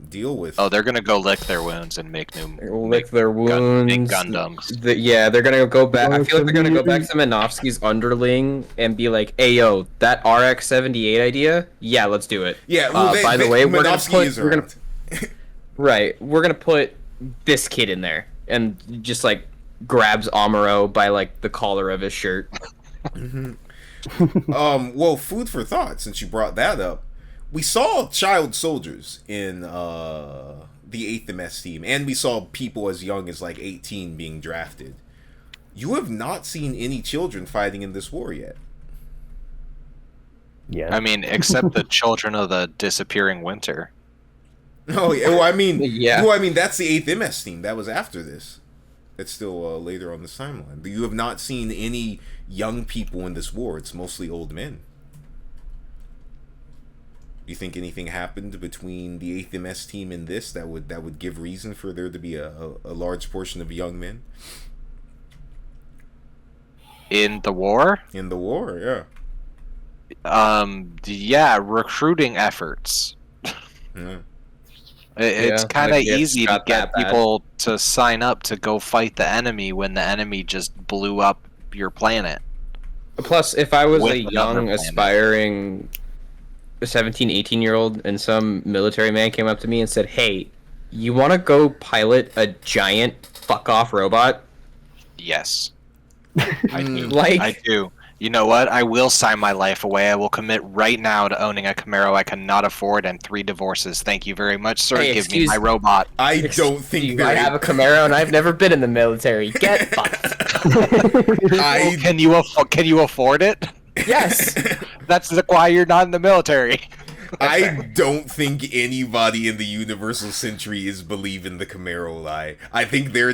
S1: deal with?
S2: Oh, they're gonna go lick their wounds and make new.
S3: Lick their wounds.
S2: Make Gundams.
S3: Yeah, they're gonna go back. I feel like they're gonna go back to Minovsky's underling and be like, "Hey, yo, that RX-78 idea? Yeah, let's do it."
S1: Yeah. Well,
S3: By the way, we're gonna
S1: Minovsky is around.
S3: we're gonna put this kid in there, and just like grabs Amuro by like the collar of his shirt.
S1: Well, food for thought, since you brought that up. We saw child soldiers in the 8th MS team, and we saw people as young as like 18 being drafted. You have not seen any children fighting in this war yet.
S4: Yeah.
S2: I mean, except the children of the disappearing winter.
S1: Oh, yeah. Well, I mean,
S3: Yeah.
S1: Well, I mean, that's the 8th MS team. That was after this. That's still later on this timeline. But you have not seen any young people in this war. It's mostly old men. Do you think anything happened between the 8th MS team and this that would give reason for there to be a large portion of young men
S2: In the war?
S1: in the war? Yeah.
S2: Yeah, recruiting efforts.
S1: Yeah.
S2: It's
S3: Yeah,
S2: kind of
S3: like, it's
S2: easy to
S3: got
S2: get
S3: that bad.
S2: people to sign up to go fight the enemy when the enemy just blew up your planet.
S3: Plus, if I was
S2: With
S3: a
S2: another
S3: young,
S2: planet.
S3: aspiring 17, 18-year-old and some military man came up to me and said, "Hey, you want to go pilot a giant fuck-off robot?"
S2: Yes,
S3: I
S2: do.
S3: like,
S2: I do. You know what? I will sign my life away. I will commit right now to owning a Camaro I cannot afford and 3 divorces. Thank you very much, sir.
S3: Hey,
S2: Give me my robot.
S1: I don't think
S3: I have a Camaro and I've never been in the military. Get fucked.
S2: Can you afford it?
S3: Yes.
S2: That's why you're not in the military.
S1: I don't think anybody in the Universal Century is believing the Camaro lie. I think they're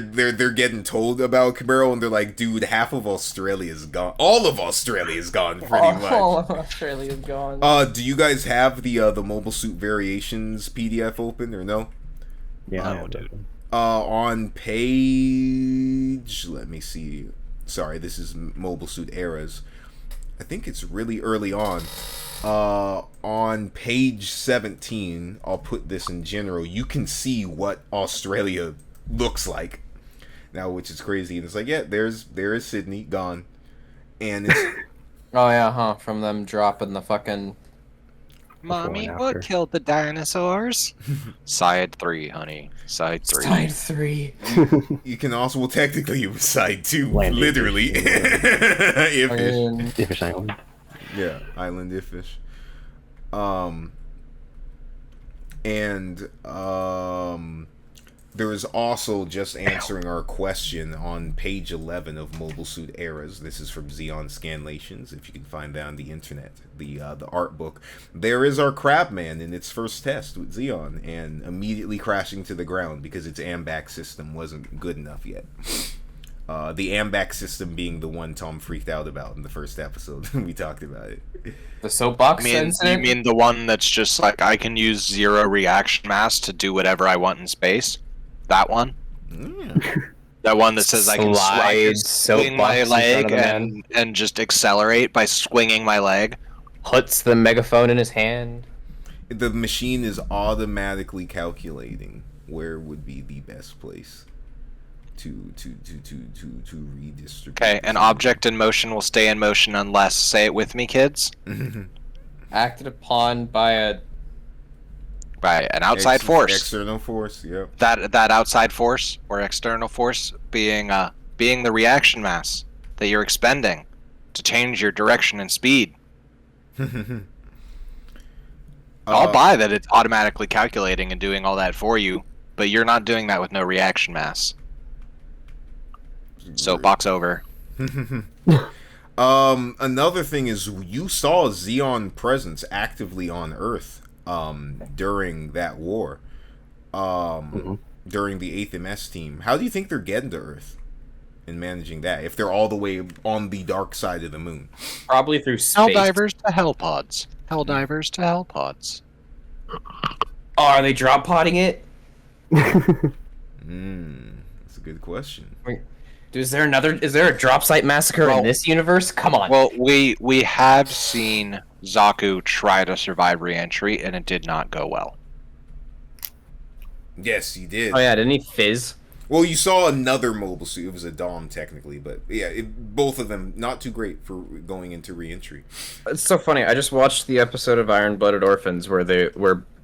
S1: getting told about Camaro and they're like, dude, half of Australia's gone. All of Australia's gone, pretty much.
S3: All of Australia's gone.
S1: Do you guys have the Mobile Suit Variations PDF open or no?
S4: Yeah. I
S2: Oh,
S4: have
S2: dude.
S4: that.
S1: On page, let me see. Sorry, this is Mobile Suit Eras. I think it's really early on. On page 17, I'll put this in general. You can see what Australia looks like now, which is crazy. And it's like, yeah, there is Sydney gone, and it's
S3: Oh yeah, huh? From them dropping the fucking.
S2: Mommy,
S4: and
S2: what
S4: after.
S2: killed the dinosaurs? Side 3, honey. Side 3.
S3: Side 3.
S1: you can also, well, technically it was side 2,
S4: Landing.
S1: literally. If
S4: Different Island.
S1: Yeah, Island Iffish. There is also, just answering our question on page 11 of Mobile Suit Eras. This is from Xeon Scanlations, if you can find that on the internet, the art book. There is our Crabman in its first test with Xeon, and immediately crashing to the ground because its AMBAC system wasn't good enough yet. The AMBAC system being the one Tom freaked out about in the first episode. We talked about it.
S3: The soapbox
S2: You
S3: incident?
S2: mean the one that's just like, I can use 0 reaction mass to do whatever I want in space? That one?
S1: Yeah.
S2: That one that says I can
S3: Slide
S2: swing my
S3: soapbox in front
S2: leg
S3: of the man.
S2: and just accelerate by swinging my leg?
S3: Puts the megaphone in his hand.
S1: The machine is automatically calculating where would be the best place to redistribute.
S2: Okay, an object in motion will stay in motion unless, say it with me, kids,
S3: Acted upon by a.
S2: by an outside force.
S1: External force, yep.
S2: That outside force or external force being the reaction mass that you're expending to change your direction and speed. I'll buy that it's automatically calculating and doing all that for you, but you're not doing that with no reaction mass. Soapbox over.
S1: Another thing is, you saw Xeon presence actively on Earth during that war, during the 8th MS team. How do you think they're getting to Earth and managing that if they're all the way on the dark side of the moon?
S3: Probably through space.
S2: Helldivers to Hellpods. Helldivers to Hellpods.
S3: Oh, are they drop podding it?
S1: That's a good question.
S3: Is there a drop site massacre
S2: Well-
S3: in this universe? Come on.
S2: Well, we have seen Zaku try to survive re-entry, and it did not go well.
S1: Yes, he did.
S5: Oh yeah, didn't he fizz?
S1: Well, you saw another mobile suit. It was a Dom, technically, but yeah, both of them not too great for going into re-entry.
S5: It's so funny. I just watched the episode of Iron-Blooded Orphans where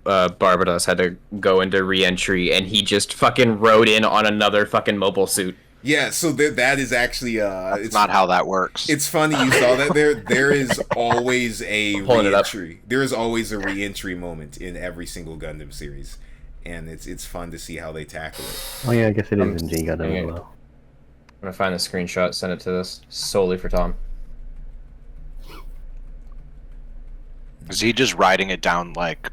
S5: Barbados had to go into re-entry, and he just fucking rode in on another fucking mobile suit.
S1: Yeah, so that is actually
S2: That's not how that works.
S1: It's funny you saw that there is always a
S5: Pulling it up.
S1: re-entry. There is always a re-entry moment in every single Gundam series, and it's fun to see how they tackle it.
S4: Oh yeah, I guess it is in G Gundam as well.
S5: I'm gonna find the screenshot, send it to this solely for Tom.
S2: Is he just riding it down like?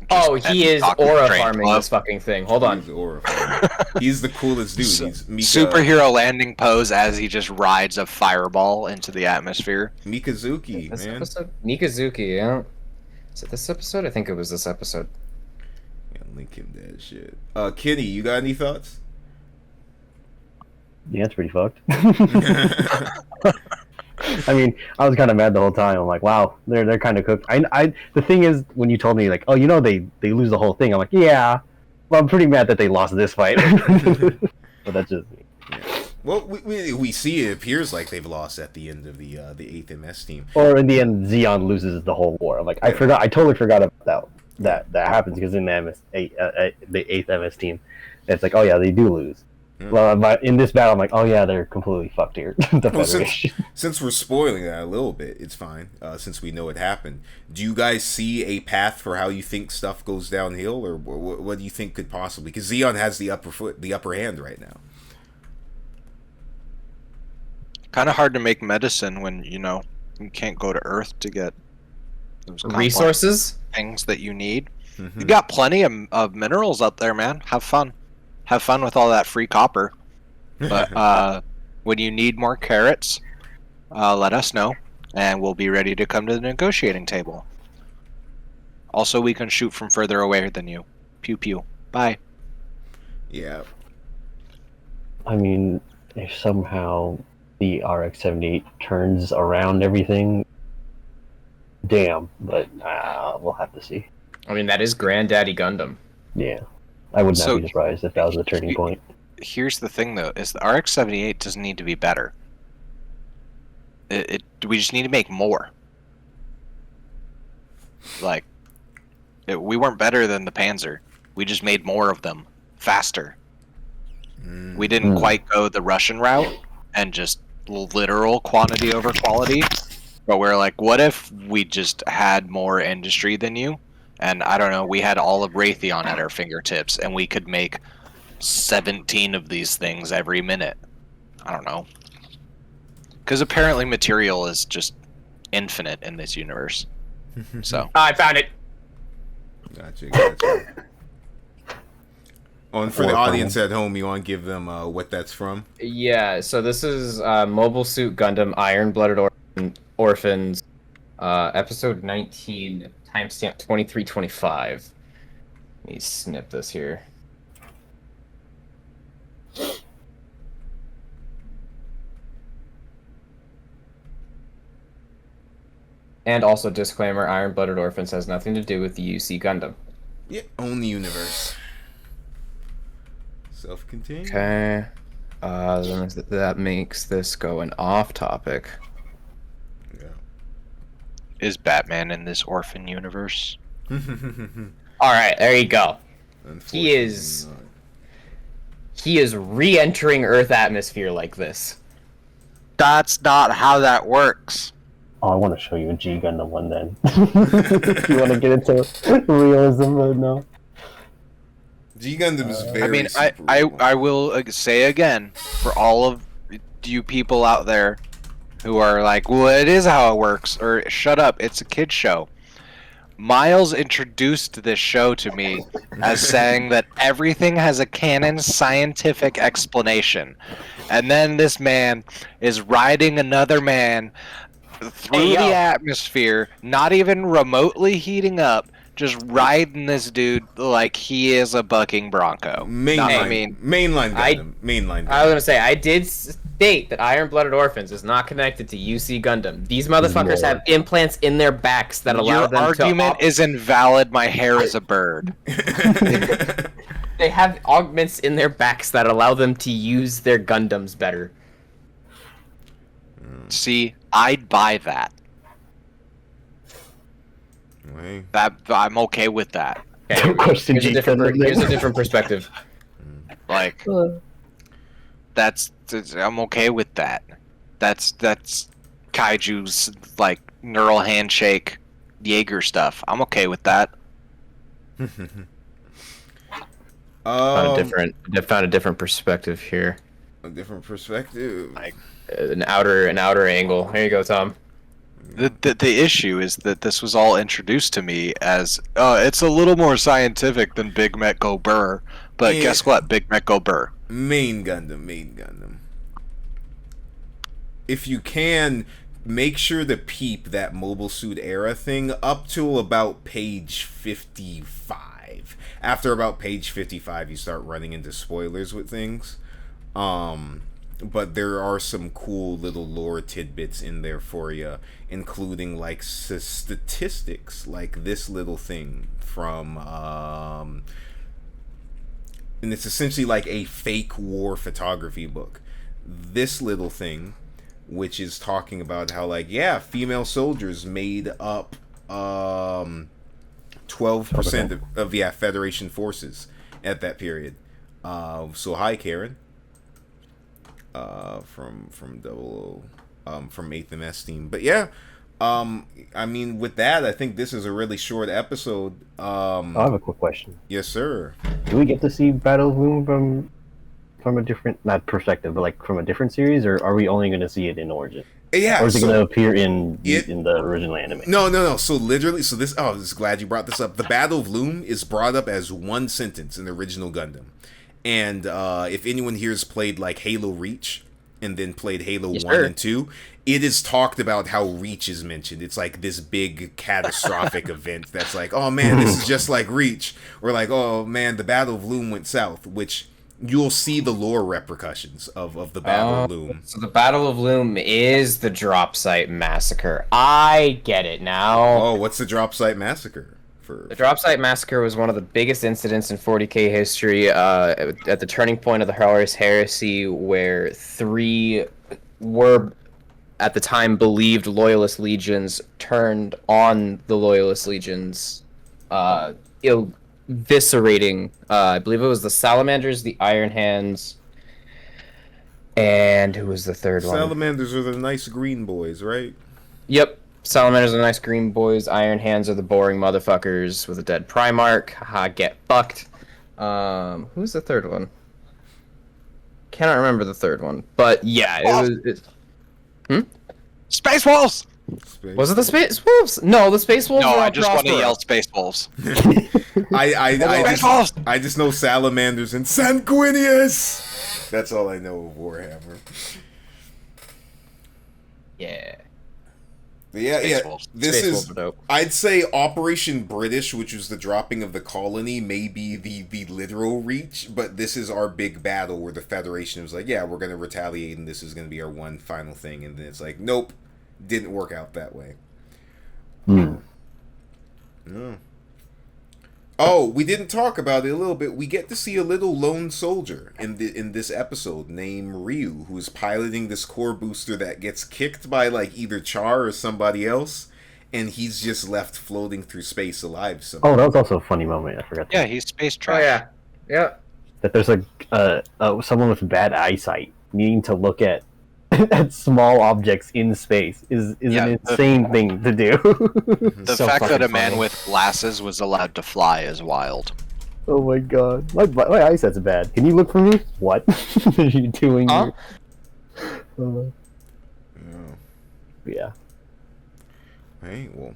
S5: Oh, he is
S2: talking
S5: aura
S2: train
S5: farming
S2: club?
S5: this fucking thing. Hold on.
S1: He's aura farmer. He's the coolest dude. He's Mika,
S2: Superhero landing pose as he just rides a fireball into the atmosphere.
S1: Mikazuki,
S5: This
S1: man.
S5: episode? Mikazuki, yeah. Is it this episode? I think it was this episode.
S1: Yeah, link him to that shit. Kitty, you got any thoughts?
S4: Yeah, it's pretty fucked. I mean, I was kind of mad the whole time. I'm like, wow, they're kind of cooked. The thing is, when you told me like, oh, they lose the whole thing, I'm like, yeah. Well, I'm pretty mad that they lost this fight. But that's just me.
S1: Yeah. Well, we see it appears like they've lost at the end of the 8th MS team.
S4: Or in the end, Zeon loses the whole war. I'm like, I totally forgot about that happens because in the the 8th MS team, it's like, oh yeah, they do lose. Well, but in this battle, I'm like, oh yeah, they're completely fucked here. The Federation.
S1: Since we're spoiling that a little bit, it's fine. Since we know it happened, do you guys see a path for how you think stuff goes downhill, or what do you think could possibly? Because Zeon has the upper hand right now.
S2: Kind of hard to make medicine when you can't go to Earth to get those complex
S5: Resources?
S2: things that you need. You got plenty of minerals up there, man. Have fun. Have fun with all that free copper. But when you need more carrots, let us know, and we'll be ready to come to the negotiating table. Also, we can shoot from further away than you. Pew pew. Bye.
S1: Yeah.
S4: I mean, if somehow the RX-78 turns around everything, damn. But we'll have to see.
S5: I mean, that is Granddaddy Gundam.
S4: Yeah. I would not
S2: So-
S4: be surprised if that was the turning point.
S2: Here's the thing, though, is the RX-78 doesn't need to be better. We just need to make more. Like, we weren't better than the Panzer. We just made more of them faster. We didn't quite go the Russian route and just literal quantity over quality. But we're like, what if we just had more industry than you? And I don't know, we had all of Raytheon at our fingertips, and we could make 17 of these things every minute. I don't know. Because apparently material is just infinite in this universe. So.
S5: I found it!
S1: Gotcha. Oh, and for the audience at home, you want to give them what that's from?
S5: Yeah, so this is Mobile Suit Gundam Iron-Blooded Orphans, episode 19, timestamp 2325. Let me snip this here. And also, disclaimer, Iron-Blooded Orphans has nothing to do with the UC Gundam.
S1: Yeah, own the universe. Self-contained.
S5: Okay. Then that makes this go an off-topic.
S1: Yeah.
S2: Is Batman in this orphan universe?
S5: Alright, there you go. He is re-entering Earth atmosphere like this.
S2: That's not how that works.
S4: Oh, I want to show you a G Gundam one then. If you want to get into realism, but no.
S1: G Gundam is very.
S2: I mean,
S1: super
S2: I will say again, for all of you people out there who are like, well, it is how it works, or shut up, it's a kid's show. Miles introduced this show to me as saying that everything has a canon scientific explanation. And then this man is riding another man through the atmosphere, not even remotely heating up, just riding this dude like he is a bucking bronco.
S1: mainline Gundam. Mainline Gundam.
S5: I was gonna say, I did state that Iron Blooded Orphans is not connected to UC Gundam. These motherfuckers have implants in their backs that allow
S2: Your
S5: them
S2: argument is invalid. My hair is a bird.
S5: They have augments in their backs that allow them to use their Gundams better.
S2: See, I'd buy that.
S1: Right.
S2: I'm okay with that.
S5: Okay,
S4: Question
S5: here's a
S4: G.
S5: different perspective.
S2: Like, I'm okay with that. That's Kaiju's like neural handshake Jaeger stuff. I'm okay with that.
S5: Found a different perspective here.
S1: A different perspective.
S2: Like,
S5: An outer angle. Here you go, Tom.
S2: the issue is that this was all introduced to me as it's a little more scientific than Big Met Go Burr. But
S1: Yeah.
S2: guess what? Big Met Go Burr.
S1: Main Gundam. If you can, make sure to peep that Mobile Suit Era thing up to about page 55. After about page 55, you start running into spoilers with things. But there are some cool little lore tidbits in there for you, including like statistics, like this little thing from and it's essentially like a fake war photography book. This little thing, which is talking about how, like, yeah, female soldiers made up 12% of Federation forces at that period. So hi, Karen. From Double O, from 8th MS team. But yeah, I mean, with that, I think this is a really short episode.
S4: I have a quick question.
S1: Yes, sir.
S4: Do we get to see Battle of Loum from a different, not perspective, but like from a different series, or are we only going to see it in Origin?
S1: Yeah.
S4: Or is it
S1: so-
S4: going to appear in the original anime?
S1: No. So literally, I'm just glad you brought this up. The Battle of Loum is brought up as one sentence in the original Gundam. And if anyone here has played like Halo Reach and then played Halo 1 and 2, it is talked about how Reach is mentioned. It's like this big catastrophic event that's like, oh man, this is just like Reach. Or like, oh man, the Battle of Loum went south, which you'll see the lore repercussions of the Battle of Loum.
S5: So the Battle of Loum is the drop site massacre. I get it now.
S1: Oh, what's the drop site massacre?
S5: The drop site massacre was one of the biggest incidents in 40k history at the turning point of the Horus Heresy, where 3 were, at the time, believed Loyalist legions turned on the Loyalist legions, eviscerating, I believe it was the Salamanders, the Iron Hands, and who was the third one?
S1: Salamanders are the nice green boys, right?
S5: Yep. Salamanders are the nice green boys. Iron Hands are the boring motherfuckers with a dead Primarch. Haha, get fucked. Who's the third one? Cannot remember the third one. But yeah, it was...
S2: Space Wolves!
S5: Was it the Space Wolves? No, the Space Wolves
S2: No,
S5: were
S2: I
S5: on
S2: just want to
S5: Prospero.
S2: yell Space Wolves.
S1: I just know Salamanders and Sanguinius. That's all I know of Warhammer.
S5: Yeah.
S1: Yeah,
S2: Space Wolves.
S1: This
S5: Space
S1: is,
S5: Wolves are dope.
S1: I'd say Operation British, which was the dropping of the colony, may be the literal Reach, but this is our big battle where the Federation was like, yeah, we're going to retaliate, and this is going to be our one final thing, and then it's like, nope, didn't work out that way. No. Oh, we didn't talk about it a little bit. We get to see a little lone soldier in this episode named Ryu, who is piloting this core booster that gets kicked by like either Char or somebody else, and he's just left floating through space alive somehow.
S4: Oh, that was also a funny moment. I forgot.
S2: Yeah, he's space
S5: Oh,
S2: trash.
S5: yeah. Yeah.
S4: That there's someone with bad eyesight needing to look at small objects in space is
S2: Yeah,
S4: an insane thing to do.
S2: The
S5: So
S2: fact that
S5: fucking
S2: a man
S5: funny.
S2: with glasses was allowed to fly is wild.
S4: Oh my god, my eyesight's bad. Can you look for me? What are you doing?
S5: Huh?
S4: Here?
S1: Yeah.
S4: Yeah.
S1: Right, well,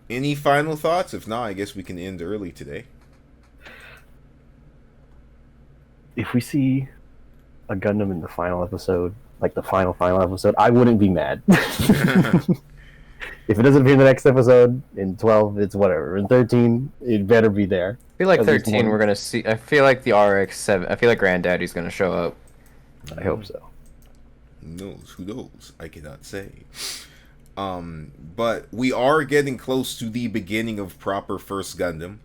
S1: any final thoughts? If not, I guess we can end early today.
S4: If we see a Gundam in the final episode, like the final episode, I wouldn't be mad. If it doesn't appear in the next episode, in 12, it's whatever. In 13, it better be there.
S5: I feel like
S4: At least
S5: 13
S4: one.
S5: we're gonna see. I feel like the RX-7. I feel like Granddaddy's gonna show up.
S4: I hope so.
S1: Who knows? Who knows? I cannot say. But we are getting close to the beginning of proper First Gundam.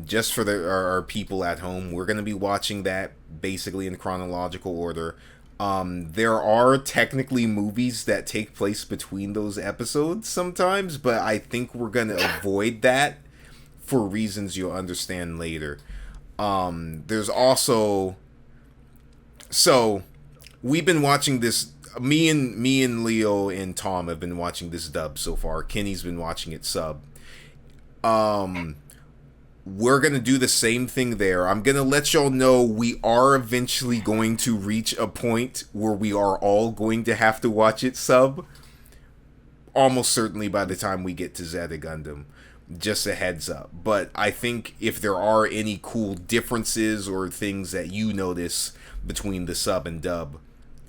S1: Just for our people at home, we're going to be watching that basically in chronological order. There are technically movies that take place between those episodes sometimes, but I think we're going to avoid that for reasons you'll understand later. There's also... So, we've been watching this... Me and Leo and Tom have been watching this dub so far. Kenny's been watching it sub. We're going to do the same thing there. I'm going to let y'all know we are eventually going to reach a point where we are all going to have to watch it sub. Almost certainly by the time we get to Zeta Gundam. Just a heads up. But I think if there are any cool differences or things that you notice between the sub and dub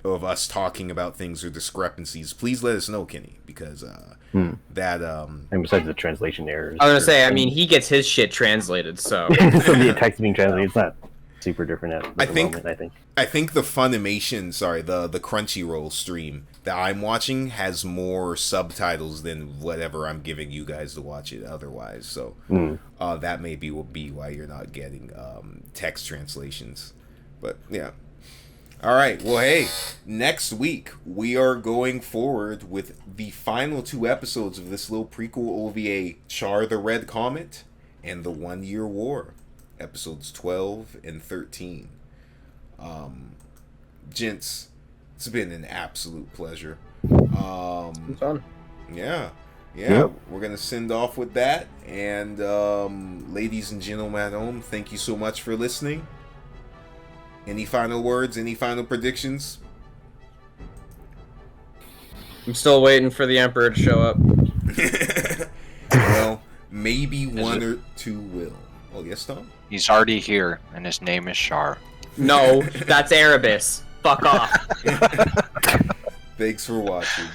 S1: of us talking about things or discrepancies, please let us know, Kenny, because that
S4: and besides the translation errors,
S5: I was gonna say, I mean, he gets his shit translated, so
S4: so the text being translated, it's not super different at the moment,
S1: I think the Funimation, the Crunchyroll stream that I'm watching has more subtitles than whatever I'm giving you guys to watch it otherwise. So that maybe will be why you're not getting text translations. But yeah. All right. Well, hey, next week we are going forward with the final 2 episodes of this little prequel OVA, Char the Red Comet and the 1 Year War, episodes 12 and 13. Gents, it's been an absolute pleasure.
S5: it's fun.
S1: Yeah.
S4: Yep.
S1: We're gonna send off with that, and ladies and gentlemen at home, thank you so much for listening. Any final words? Any final predictions?
S5: I'm still waiting for the Emperor to show up.
S1: Well, maybe one or two will. Oh, yes, Tom?
S2: He's already here, and his name is Shar.
S5: No, that's Erebus. Fuck off.
S1: Thanks for watching.